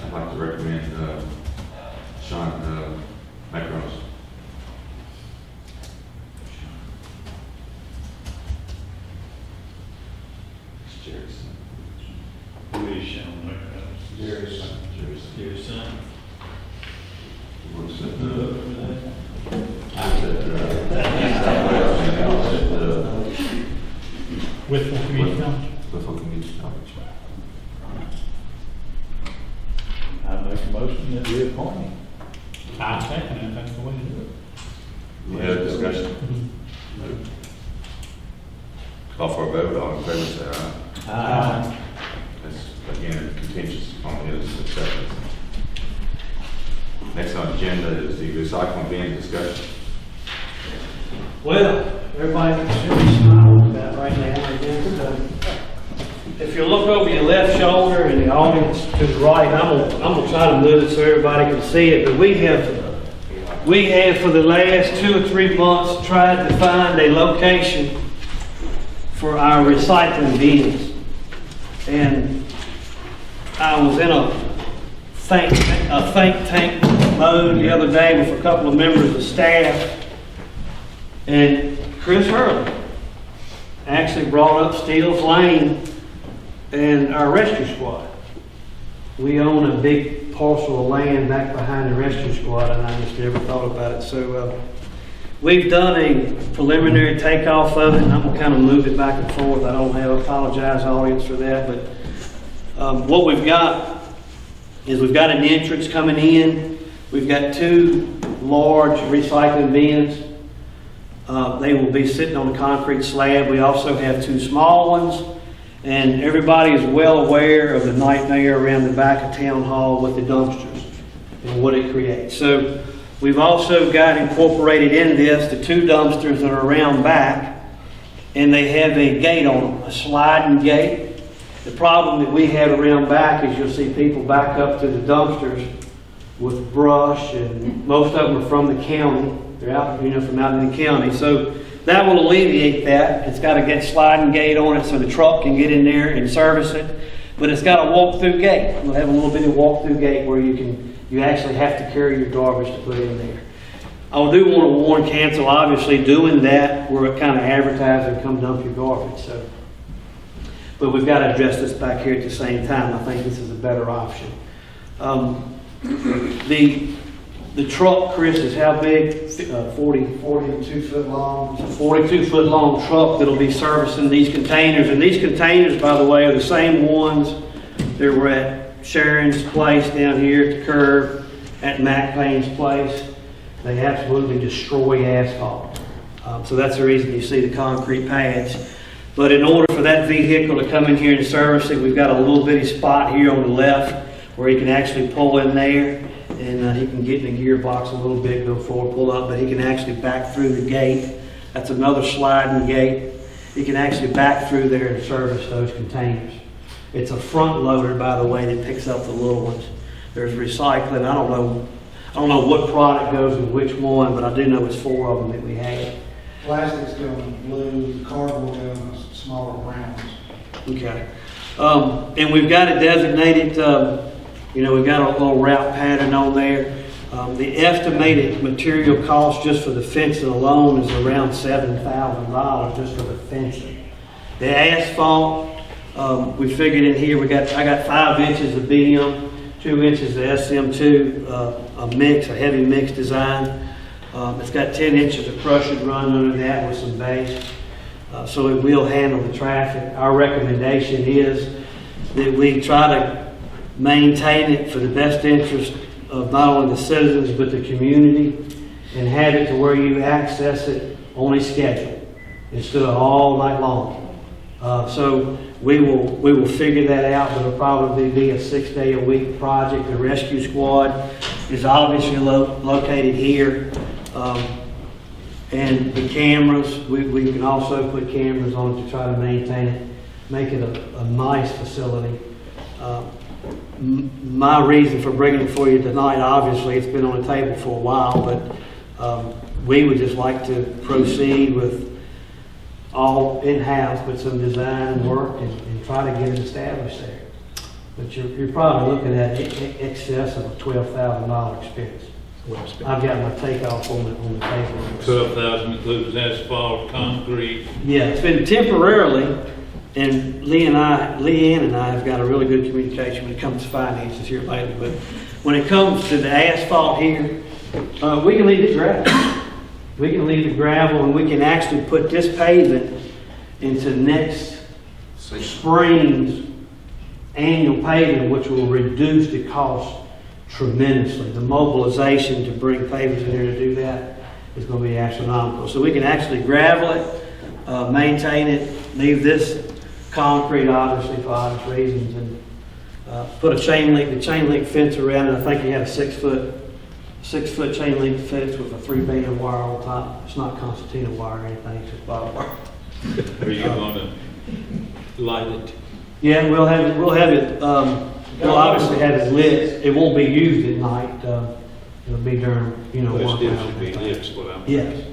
I'd like to recommend Sean Macros. It's Jerry's son. Who is Sean McRose? Jerry's son. Jerry's son. Your son? He works at Who up for that? With the community college. Community College. I make a motion that we appoint him. I second it, that's the way to do it. Any other discussion? Call for a vote. All in favor, say aye. Aye. That's, again, contingent upon his acceptance. Next on the agenda is the recycling bin discussion. Well, everybody should be smiling about right now, I guess. If you look over your left shoulder in the audience to the right, I'm gonna try to move it so everybody can see it, but we have for the last 2 or 3 months tried to find a location for our recycling bins. And I was in a think tank mode the other day with a couple of members of staff. And Chris Hurley actually brought up Steele's Lane and our rescue squad. We own a big parcel of land back behind the rescue squad, and I just never thought about it. So we've done a preliminary takeoff of it, and I'm gonna kind of move it back and forth. I don't have, apologize audience for that, but what we've got is we've got an entrance coming in. We've got 2 large recycling bins. They will be sitting on a concrete slab. We also have 2 small ones. And everybody is well aware of the nightmare around the back of Town Hall with the dumpsters and what it creates. So we've also got incorporated in this the 2 dumpsters that are around back, and they have a gate on them, a sliding gate. The problem that we have around back is you'll see people back up to the dumpsters with brush, and most of them are from the county. They're out, from out in the county. So that will alleviate that. It's got a get sliding gate on it so the truck can get in there and service it. But it's got a walk-through gate. We'll have a little bitty walk-through gate where you actually have to carry your garbage to put in there. I do want to warn council, obviously, doing that, we're kind of advertising, come dump your garbage. So, but we've got to address this back here at the same time. I think this is a better option. The truck, Chris, is how big? 42 foot long. It's a 42 foot long truck that'll be servicing these containers. And these containers, by the way, are the same ones that were at Sharon's place down here at the curb, at Matt Payne's place. They absolutely destroy asphalt. So that's the reason you see the concrete pads. But in order for that vehicle to come in here and service it, we've got a little bitty spot here on the left where he can actually pull in there. And he can get in the gearbox a little bit, go forward, pull up, but he can actually back through the gate. That's another sliding gate. He can actually back through there and service those containers. It's a front loader, by the way, that picks up the little ones. There's recycling. I don't know what product goes in which one, but I do know it's 4 of them that we have. Plastics go in blue, cardboard go in smaller browns. Okay. And we've got it designated, we've got a little route pattern on there. The estimated material cost just for the fencing alone is around $7,000 just for the fencing. The asphalt, we figured in here, I got 5 inches of BM, 2 inches of SM2, a heavy mix design. It's got 10 inches of crush and run under that with some base. So it will handle the traffic. Our recommendation is that we try to maintain it for the best interest of not only the citizens but the community, and have it to where you access it on a schedule instead of all night long. So we will figure that out, but it'll probably be a 6-day-a-week project. The rescue squad is obviously located here, and the cameras, we can also put cameras on it to try to maintain it, make it a nice facility. My reason for bringing it for you tonight, obviously, it's been on the table for a while, but we would just like to proceed with all in-house with some design and work and try to get it established there. But you're probably looking at excess of a $12,000 expense. I've got my takeoff on the table. 12,000 includes asphalt, concrete. Yeah, it's been temporarily. And Leanne and I have got a really good communication when it comes to finances here lately. But when it comes to the asphalt here, we can leave it gravel. We can leave the gravel, and we can actually put this pavement into next spring's annual paving, which will reduce the cost tremendously. The mobilization to bring pavers in here to do that is going to be astronomical. So we can actually gravel it, maintain it, leave this concrete, obviously, for obvious reasons, and put the chain link fence around it. I think you have a 6-foot chain link fence with a 3-band wire on top. It's not concertina wire or anything, it's just barbed wire. Are you going to light it? Yeah, we'll have it. We'll obviously have it lit. It won't be used at night. It'll be during, But work it still hours. should be lit, is what I'm. Yes.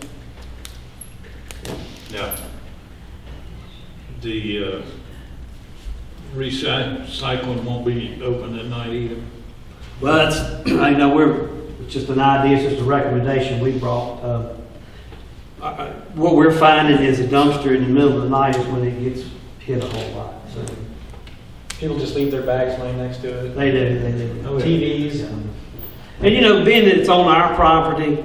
Now, the recycling won't be open at night either. Well, that's, it's just an idea, it's just a recommendation we brought. what we're finding is a dumpster in the middle of the night is when it gets hit a whole lot. So People just leave their bags laying next to it. they do. TVs. And you know, being that it's on our property,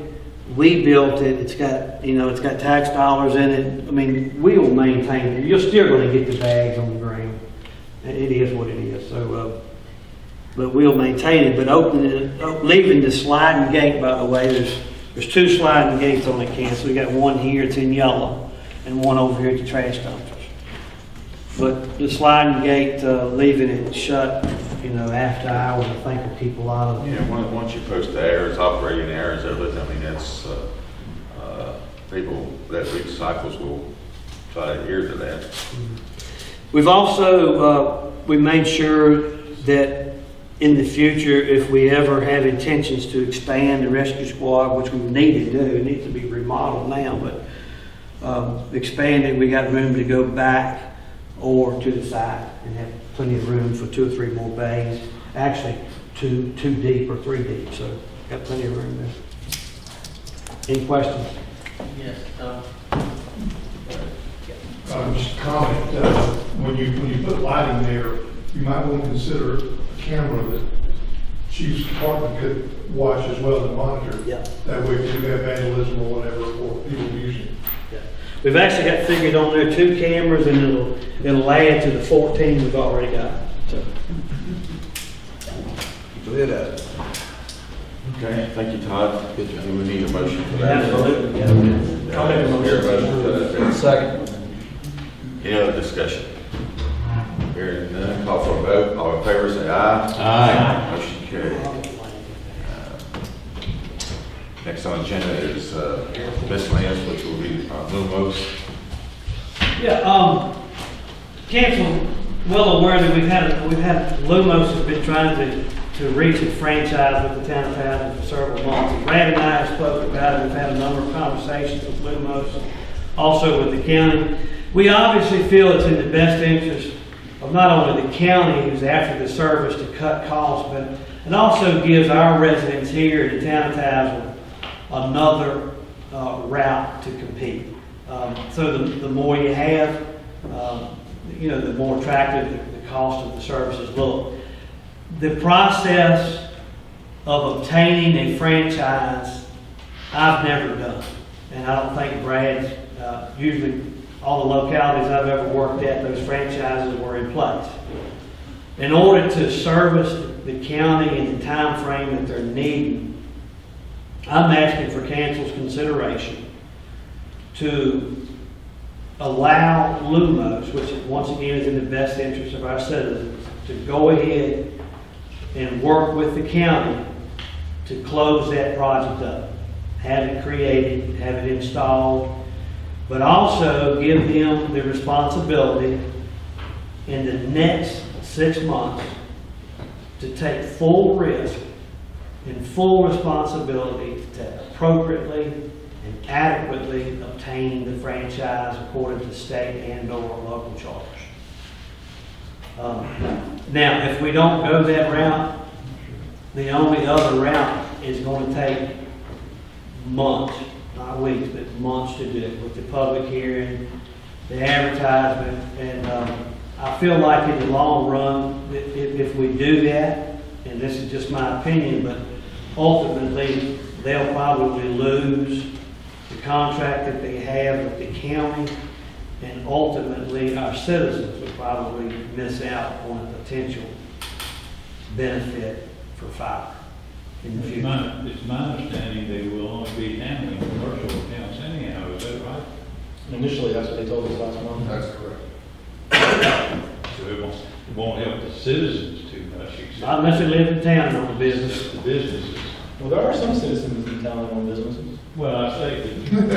we built it, it's got, you know, it's got tax dollars in it. I mean, we will maintain it. You're still gonna get the bags on the ground. It is what it is, so, but we'll maintain it. But leaving the sliding gate, by the way, there's 2 sliding gates on the campus. We got one here, it's in yellow, and one over here at the trash dumpsters. But the sliding gate, leaving it shut, you know, after hours, I think will keep a lot of. Yeah, once you post the hours, operating hours, everything, I mean, that's, people that recycles will try to adhere to that. We've also, we made sure that in the future, if we ever have intentions to expand the rescue squad, which we need to do, it needs to be remodeled now, but expanded, we got room to go back or to the side and have plenty of room for 2 or 3 more bays. Actually, two deep or 3 deep, so got plenty of room there. Any questions? Yes, Just a comment, when you put lighting there, you might want to consider a camera that Chief's Department could watch as well and monitor. Yeah. That way if you have vandalism or whatever, or people using. Yeah. We've actually got figured on there 2 cameras, and it'll add to the 14 we've already got. So. Okay, thank you, Todd. Do we need a motion for that? Absolutely. Yeah. I'll make a motion. Second. Any other discussion? Hearing none, call for a vote. All in favor, say aye. Aye. Motion carried. Next on the agenda is miscellaneous, which will be Lumos. Yeah, council well aware that we've had Lumos has been trying to reach a franchise with the town of Tazewell for several months. Brad and I have spoken about it. We've had a number of conversations with Lumos, also with the county. We obviously feel it's in the best interest of not only the county who's after the service to cut costs, but it also gives our residents here in the town of Tazewell another route to compete. So the more you have, you know, the more attractive the cost of the services look. The process of obtaining a franchise, I've never done. And I don't think Brad's, usually all the localities I've ever worked at, those franchises were in place. In order to service the county in the time frame that they're needing, I'm asking for council's consideration to allow Lumos, which once again is in the best interest of our citizens, to go ahead and work with the county to close that project up, have it created, have it installed, but also give them the responsibility in the next 6 months to take full risk and full responsibility to appropriately and adequately obtain the franchise according to state and or local charters. Now, if we don't go that route, the only other route is going to take months, not weeks, but months to do it with the public hearing, the advertisement, and I feel like in the long run, if we do that, and this is just my opinion, but ultimately they'll probably lose the contract that they have with the county, and ultimately our citizens will probably miss out on a potential benefit for fire in the future. It's my understanding they will only be handling commercial accounts anyhow, is that right? Initially, that's what they told us last month. That's correct. So it won't help the citizens too much, Not except unless they live in town and own a business. the businesses. Well, there are some citizens in town that own businesses. Well, I say that.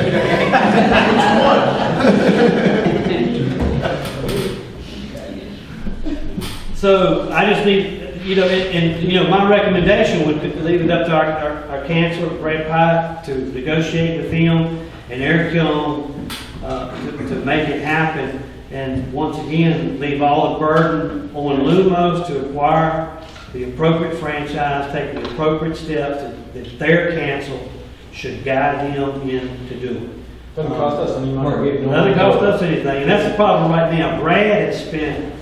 So I just need, you know, and you know, my recommendation would be leave it up to our councilor, Brad Pike, to negotiate with him and Eric Young to make it happen. And once again, leave all the burden on Lumos to acquire the appropriate franchise, take the appropriate steps that their council should guide them in to do it. Doesn't cost us any money. We have no Doesn't cost idea. us anything, and that's the problem right now. Brad has spent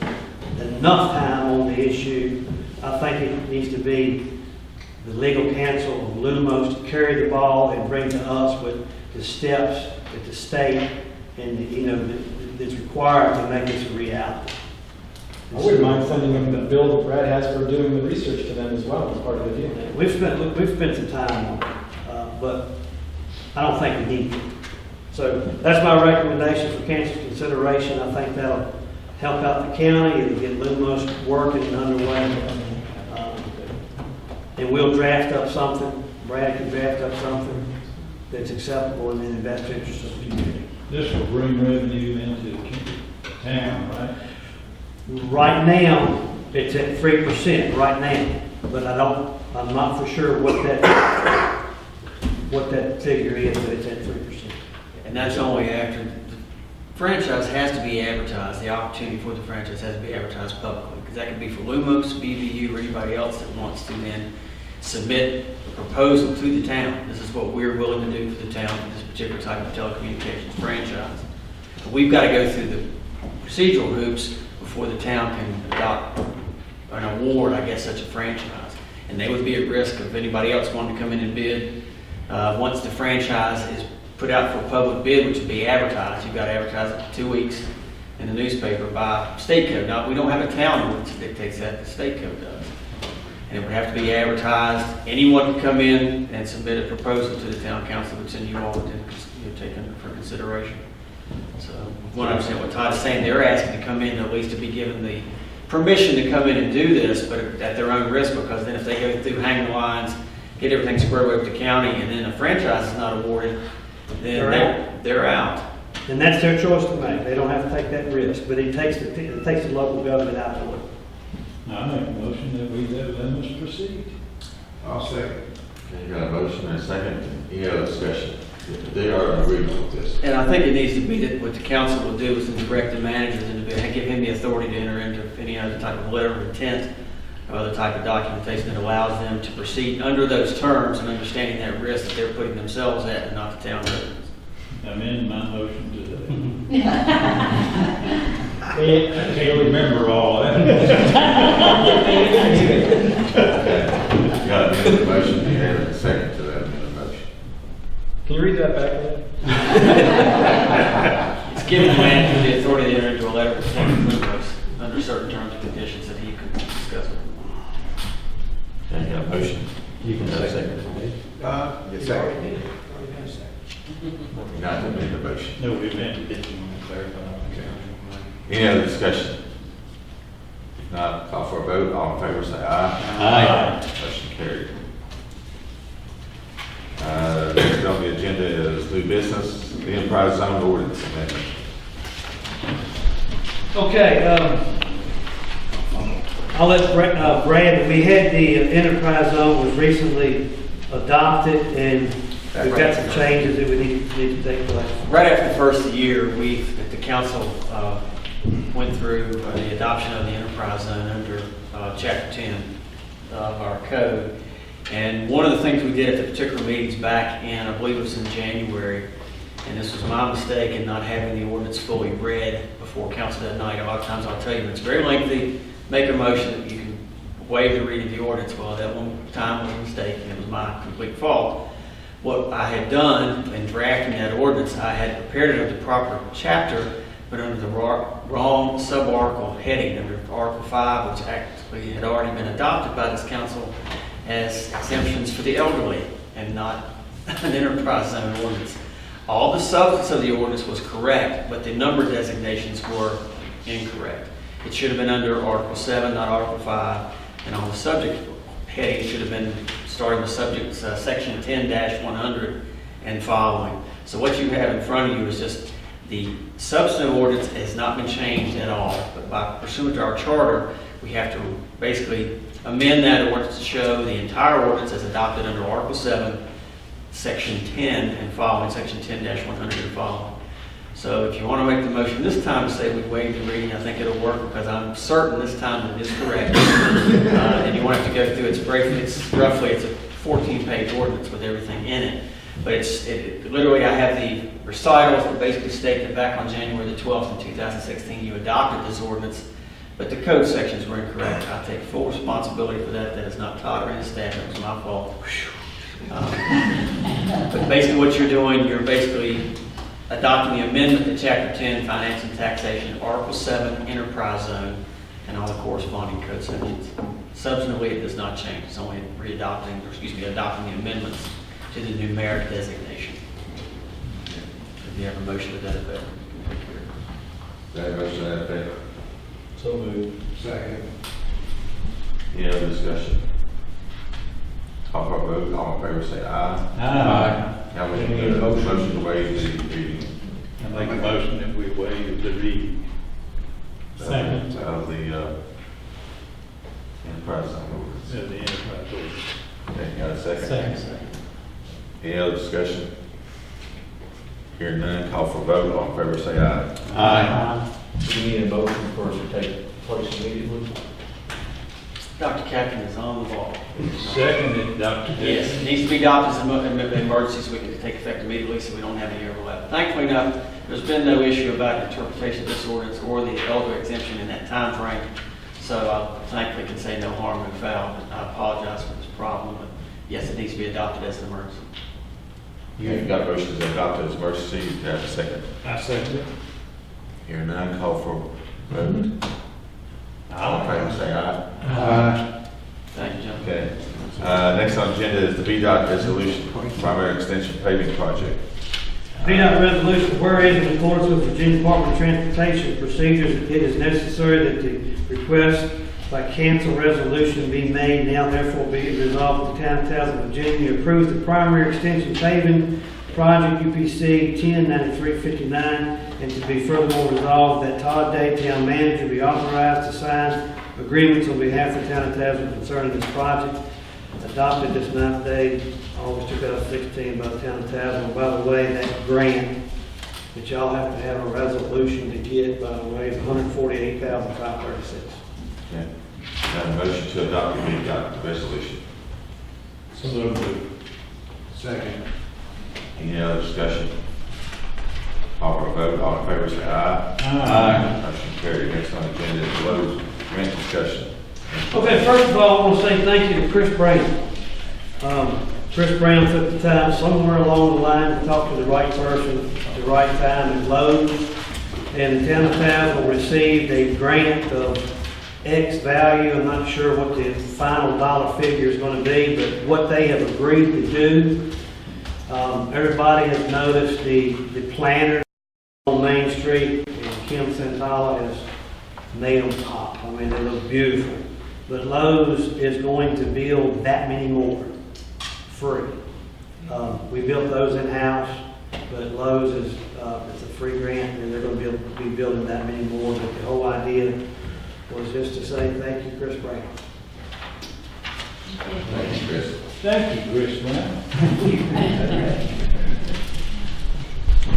enough time on the issue. I think it needs to be the legal counsel of Lumos to carry the ball and bring to us with the steps that the state and, that's required to make this a reality. I wouldn't mind sending them the bill that Brad has for doing the research to them as well as part of the deal. We've spent some time on it, but I don't think we need to. So that's my recommendation for council consideration. I think that'll help out the county and get Lumos working and underway. And we'll draft up something, Brad can draft up something that's acceptable and in the best interest of the community. This will bring revenue into the town, right? Right now, it's at 3% right now, but I'm not for sure what that figure is, but it's at 3%. And that's only after the franchise has to be advertised, the opportunity for the franchise has to be advertised publicly. Because that could be for Lumos, BVU, or anybody else that wants to then submit a proposal to the town. This is what we're willing to do for the town for this particular type of telecommunications franchise. But we've got to go through the procedural hoops before the town can adopt an award, I guess, such a franchise. And they would be at risk of anybody else wanting to come in and bid. Once the franchise is put out for public bid, which would be advertised, you've got to advertise it for 2 weeks in the newspaper by state code. Now, we don't have a town ordinance that dictates that, the state code does. And it would have to be advertised. Anyone could come in and submit a proposal to the town council, which then you all would then take under for consideration. So, I understand what Todd is saying. They're asking to come in at least to be given the permission to come in and do this, but at their own risk, because then if they go through, hang the lines, get everything squared away with the county, and then a franchise is not awarded, then they're out. And that's their choice to make. They don't have to take that risk, but it takes the local government out of it. I make a motion that we let them proceed. I'll second. Okay, you got a motion and a second. Any other discussion? They are in agreement with this. And I think it needs to be that what the council will do is to direct the manager and to give him the authority to enter into any other type of letter of intent or other type of documentation that allows them to proceed under those terms and understanding that risk that they're putting themselves at and not the town residents. Amend my motion to that. I can't remember all that. Okay. You got a motion, you have a second to that motion. Can you read that back then? It's giving the manager the authority to enter into a letter of intent with Lumos under certain terms and conditions that he can discuss with them. Okay, you got a motion. You can Got a second it. Yes, second. You're not amending the motion. No, we amended it. You want to clarify? Any other discussion? If not, call for a vote. All in favor, say aye. Aye. Motion carried. Next on the agenda is new business, the enterprise zone ordinance amendment. Okay, I'll let Brad, we had the enterprise zone was recently adopted, and we've got some changes that we need to take place. Right after the first year, the council went through the adoption of the enterprise zone under Chapter 10 of our code. And one of the things we did at the particular meetings back in, I believe it was in January, and this was my mistake in not having the ordinance fully read before council that night. A lot of times I'll tell you, it's very lengthy, make a motion that you can waive the reading of the ordinance. Well, that one time was a mistake, and it was my complete fault. What I had done in drafting that ordinance, I had prepared it under the proper chapter, but under the wrong sub-article heading, under Article 5, which actually had already been adopted by this council as exemptions for the elderly and not an enterprise zone ordinance. All the substance of the ordinance was correct, but the number designations were incorrect. It should have been under Article 7, not Article 5, and on the subject heading, it should have been starting with subject section 10-100 and following. So what you have in front of you is just the substantive ordinance has not been changed at all, but by pursuant to our charter, we have to basically amend that ordinance to show the entire ordinance as adopted under Article 7, Section 10 and following, Section 10-100 and following. So if you want to make the motion this time to say we waive the reading, I think it'll work because I'm certain this time that it's correct. And you won't have to go through it's roughly a 14-page ordinance with everything in it. But literally, I have the recitals that basically state that back on January the 12th in 2016, you adopted this ordinance, but the code sections were incorrect. I take full responsibility for that. That is not Todd or his staff, that was my fault. But basically what you're doing, you're basically adopting the amendment to Chapter 10, Finance and Taxation, Article 7, Enterprise Zone, and all the corresponding code sections. Substantively, it does not change. It's only adopting the amendments to the numeric designation. If you have a motion to that effect. That motion to that effect. So moved. Second. Any other discussion? Call for a vote, all in favor say aye. Aye. Now we Any need a motion? motion to waive the reading. I make a motion that we waive the reading. Second. Of the enterprise zone ordinance. of the enterprise ordinance. Okay, got a second? Second. Any other discussion? Hearing none, call for a vote, all in favor say aye. Aye. Do we need a motion for it to take place immediately? Dr. Captain is on the ball. Seconded, Dr. Yes, it needs to be adopted as an emergency so we can take effect immediately so we don't have any overlap. Thankfully enough, there's been no issue about interpretation of this ordinance or the elder exemption in that time frame. So I thankfully can say no harm, no foul. But I apologize for this problem, but yes, it needs to be adopted as an emergency. You've got motions to adopt as emergency, you have a second. I second it. Hearing none, call for a vote. All in favor say aye. Aye. Thank you, gentlemen. Okay. Next on the agenda is the VDOT resolution, primary extension paving project. VDOT resolution, whereas in accordance with Virginia Department of Transportation procedures, it is necessary that the request by cancel resolution be made. Now therefore be it resolved that the town of Tazewell, Virginia approves the primary extension paving project UPC 109359, and to be furthermore resolved that Todd Day, town manager, be authorized to sign agreements on behalf of the town of Tazewell concerning this project. Adopted this 9th day, August 2016 by the town of Tazewell. By the way, that grant that y'all have to have a resolution to get, by the way, is $148,536. Okay. Have a motion to adopt the VDOT resolution. So moved. Second. Any other discussion? Call for a vote, all in favor say aye. Aye. Motion carried. Next on the agenda is Lowe's grant discussion. Okay, first of all, I want to say thank you to Chris Brown. Chris Brown took the time somewhere along the line to talk to the right person at the right time at Lowe's. And the town of Tazewell received a grant of X value. I'm not sure what the final dollar figure is going to be, but what they have agreed to do. Everybody has noticed the planters on Main Street, and Kim Santala has made them pop. I mean, they look beautiful. But Lowe's is going to build that many more free. We built those in-house, but Lowe's is it's a free grant, and they're going to be building that many more. But the whole idea was just to say thank you, Chris Brown. Thank you, Chris. Thank you, Chris Brown.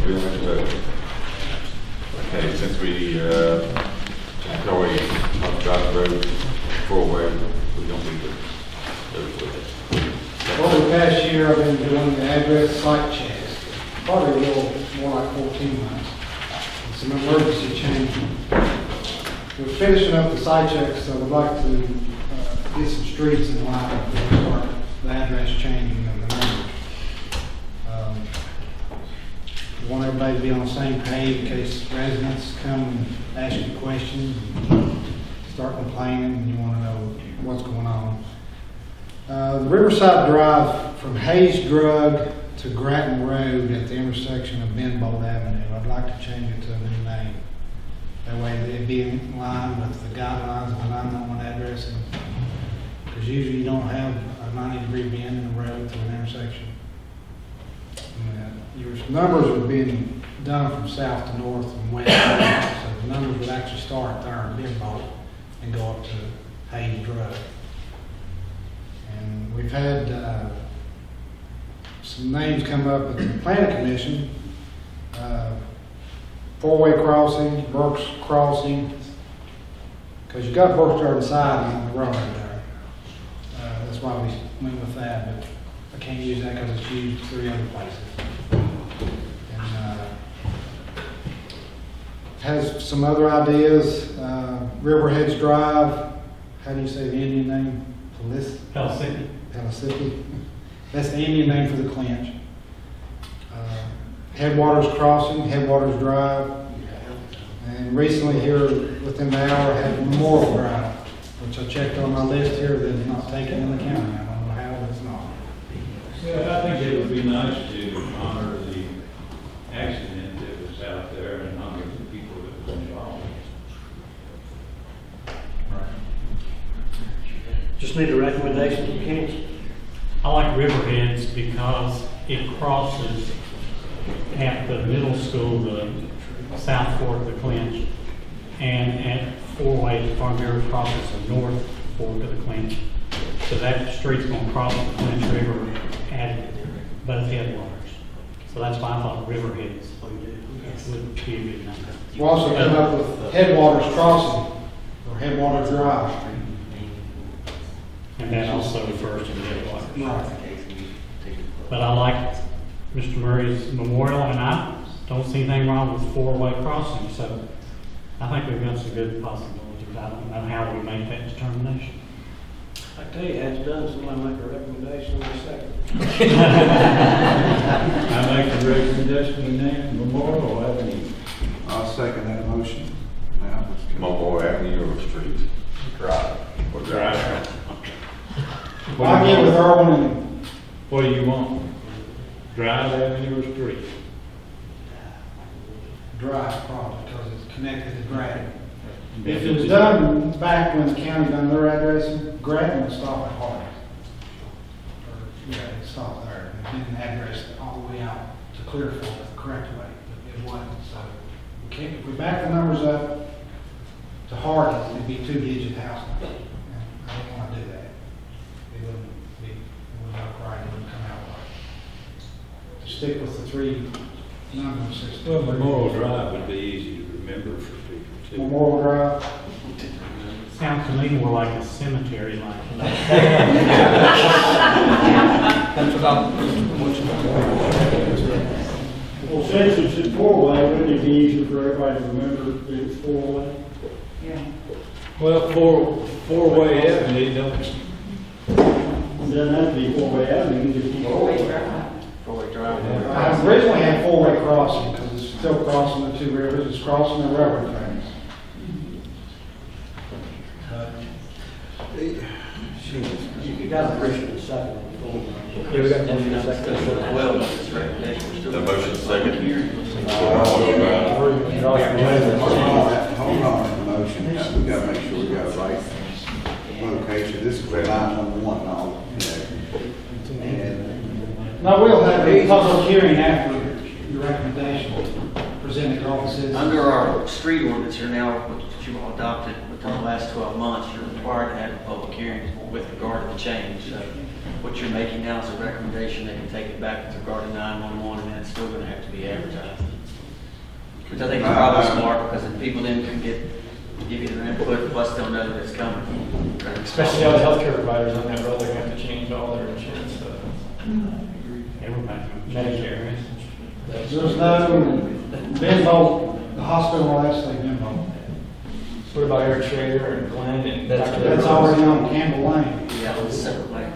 We'll have to vote. Okay, since we already talked about the road four-way, we don't need to vote for it. Over the past year, I've been doing the address site checks, probably a little more like 14 months. And some emergency changing. We're finishing up the site checks, so we'd like to get some streets in line before we start the address changing of the numbers. We want everybody to be on the same page in case residents come and ask you questions and start complaining and you want to know what's going on. The Riverside Drive from Hayes Drug to Grattan Road at the intersection of Benbold Avenue. I'd like to change it to a new name. That way it'd be in line with the guidelines of the 911 addressing. Because usually you don't have a 90-degree bend in the road to an intersection. Your numbers are being done from south to north and west. So the numbers would actually start there in Benbold and go up to Hayes Drug. And we've had some names come up at the planning commission. Four-way crossing, Burke's Crossing, because you've got Burke's Garden side on the road there. That's why we went with that. But I can't use that because it's used 3 other places. And, has some other ideas, Riverheads Drive, how do you say the Indian name? Helsinki. Palisippi. That's the Indian name for the clinch. Headwaters Crossing, Headwaters Drive. And recently here, within the hour, I had Memorial Drive, which I checked on my list here, that is not taken in the county. I don't know how, but it's not. Yeah, I think it would be nice to honor the accident that was out there and honor the people that was involved. Just need a recommendation from council. I like Riverheads because it crosses at the middle school, the South Fork of the Clinch, and at Four-Way, Farm Bureau crosses the North Fork of the Clinch. So that street's gonna cross the Clinch River at both headwaters. So that's why I thought Riverheads would be a good number. We also come up with Headwaters Crossing, or Headwaters Drive. And that also refers to the headwaters. Right. But I like Mr. Murray's memorial, and I don't see anything wrong with four-way crossing, so I think we've got some good possibilities. I don't know how we make that determination. I tell you, it's done, somebody make a recommendation in a second. I make a recommendation we name Memorial Avenue. I'll second that motion. Now, let's go. Memorial Avenue or Street? Drive. Or Drive? I'll get with Erwin and What do you want? Drive Avenue or Street? Drive probably, because it's connected to Grattan. If it was done back when the county done their addressing, Grattan would stop at Harding. Yeah, it stopped there. It didn't address it all the way out to Clearfield the correct way, but it wasn't. So we can't, if we back the numbers up to Harding, it'd be 2-digit house numbers. And I don't want to do that. It wouldn't look right, it wouldn't come out right. To stick with the 3 number system. Well, Memorial Drive would be easy to remember for people too. Memorial Drive. Sounds to me more like a cemetery like. That's about, Well, since it's a 4-way, wouldn't it be easier for everybody to remember that it's 4-way? Well, four-way avenue, don't, It doesn't have to be 4-way avenue, you can just be 4-way. Four-way drive. I originally had 4-way crossing, because it's still crossing the 2 rivers, it's crossing the railroad tracks. You got a motion in a second. yeah, we got a motion in a second. Well, this recommendation, we're still. The motion second. Hold on, motion, we gotta make sure we got the right location, this is where 911 now, and Now, we'll have a public hearing after your recommendation presented to all the citizens. Under our street ordinance here now, which you all adopted within the last 12 months, you're required to have a public hearing with regard to the change. So what you're making now is a recommendation, they can take it back with regard to 911, and it's still going to have to be advertised. Which I think is probably smart, because then people then can give you their input, plus they'll know that it's coming. Especially all the healthcare providers on that road, they're gonna have to change all their insurance stuff. Everybody. Medicare. There's no Benbow, the hospital will actually Benbow. What about Eric Schrader and Glenn and Dr. That's already on Campbell Lane. Yeah, it's a separate lane.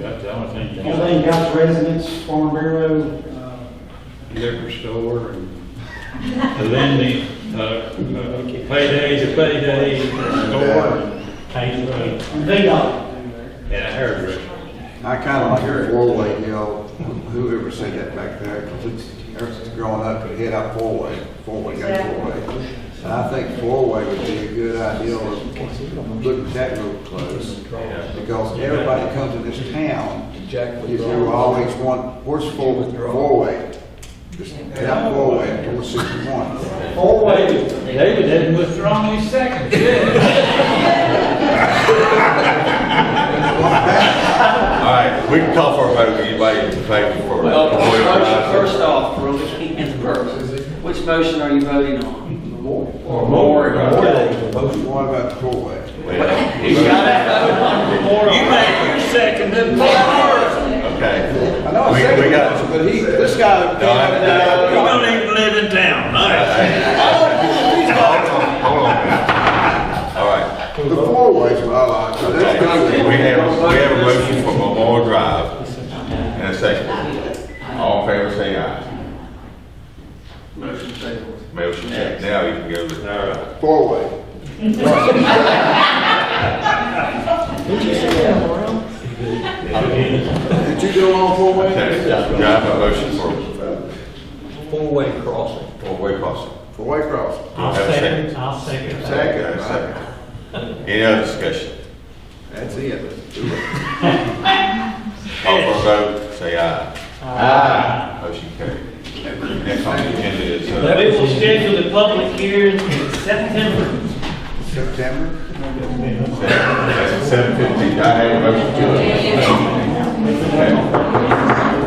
got the only thing, Campbell Lane got residents, Farm Bureau, liquor store and the lending, payday to payday store Tazewell. and VDOT. and a hairdresser. I kind of like a 4-way deal, whoever said that back there, because it's growing up, it head out 4-way, 4-way, go 4-way. And I think 4-way would be a good idea, look at that real close, because everybody that comes to this town, you always want, where's 4-way? Just head out 4-way, towards 61. 4-way. David hadn't withdrawn his second. All right, we can call for a vote. Anybody in favor for? Well, first off, for the purposes, which motion are you voting on? More. What about 4-way? You got that vote on Memorial. You make your second and first. Okay. I know it's We second got- motion, but this guy. You don't even live in town, Hold on a minute. All right. The four ways, well, I like. Okay. We have a motion for Memorial Drive and a second. All in favor, say aye. Motion tabled. Motion carried. Now you can go to. Four way. Did you go on four way? Okay. Do I have a motion for Four-way crossing. four-way crossing? Four way cross. I'll Have a second, I'll second. Second. Second. Any other discussion? That's it. Let's do it. All for a vote, say aye. Aye. Motion carried. Next on the agenda is, We will schedule the public hearing in September. September? that's 7:15. Do I have a motion to? Okay.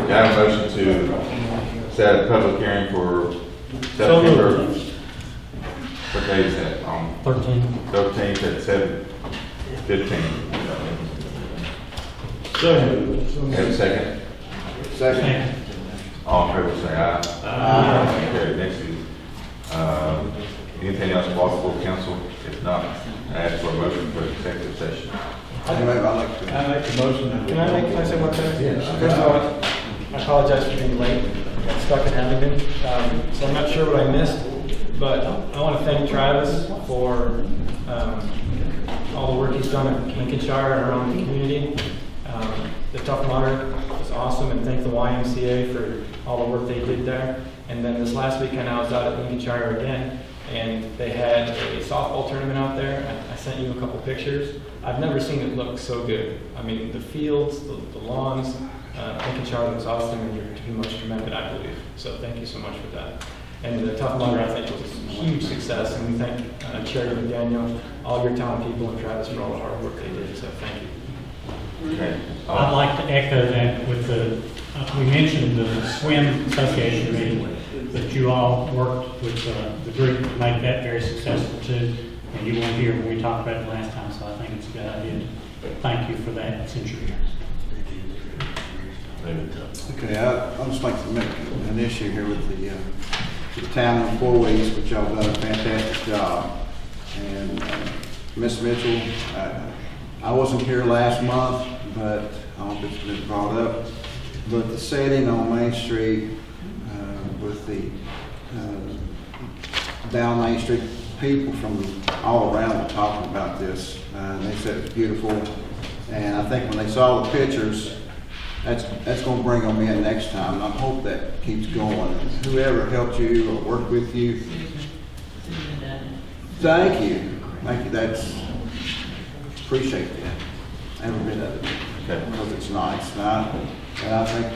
Do I have a motion to set a public hearing for September? What day is that? 13th at 7:15. Have a second? Second. All in favor, say aye. Aye. Okay, next is, anything else brought before council? If not, I ask for a motion for executive session. I like to. Can I say one thing? Yes. First of all, I apologize for being late. I got stuck in Abingdon, so I'm not sure what I missed, but I want to thank Travis for all the work he's done in Lincolnshire and around the community. The Tough Mudder was awesome, and thank the YMCA for all the work they did there. And then this last weekend, I was out at Lincolnshire again, and they had a softball tournament out there. I sent you a couple pictures. I've never seen it look so good. I mean, the fields, the lawns, Lincolnshire looks awesome, and you're to be much commended, I believe. So thank you so much for that. And the Tough Mudder, I think, was a huge success, and we thank Cherry McDaniel, all your town people, and Travis for all the hard work they did. So thank you. Okay. I'd like to echo that with we mentioned the swim association meeting, that you all worked with the group to make that very successful too. And you weren't here when we talked about it last time, so I think it's a good idea. Thank you for that since you're here. Okay, I'll just like to make an issue here with the town of 4 Ways, which y'all done a fantastic job. And Ms. Mitchell, I wasn't here last month, but I hope it's been brought up. But the setting on Main Street with the down Main Street, people from all around were talking about this. They said it's beautiful. And I think when they saw the pictures, that's going to bring them in next time. And I hope that keeps going. Whoever helped you or worked with you, thank you. Thank you. Appreciate that. Every bit of it. Because it's nice. And I think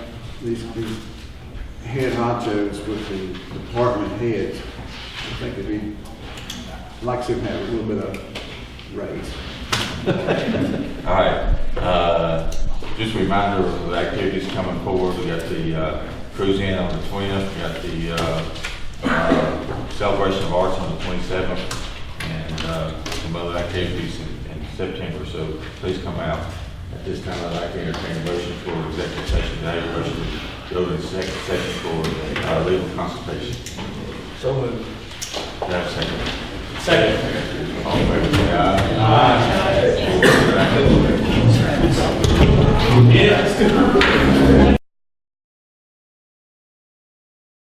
these head honchos with the department heads, I think I'd like to have a little bit of raise. All right. Just a reminder of the activities coming forward. We got the cruise in on the 20th. We got the celebration of arts on the 27th, and some other activities in September. So please come out. At this time, I'd like to entertain a motion for executive session. I have a motion to go to executive session for legal consultation. So moved. Do I have a second? Second. All in favor, say aye. Aye. Yeah.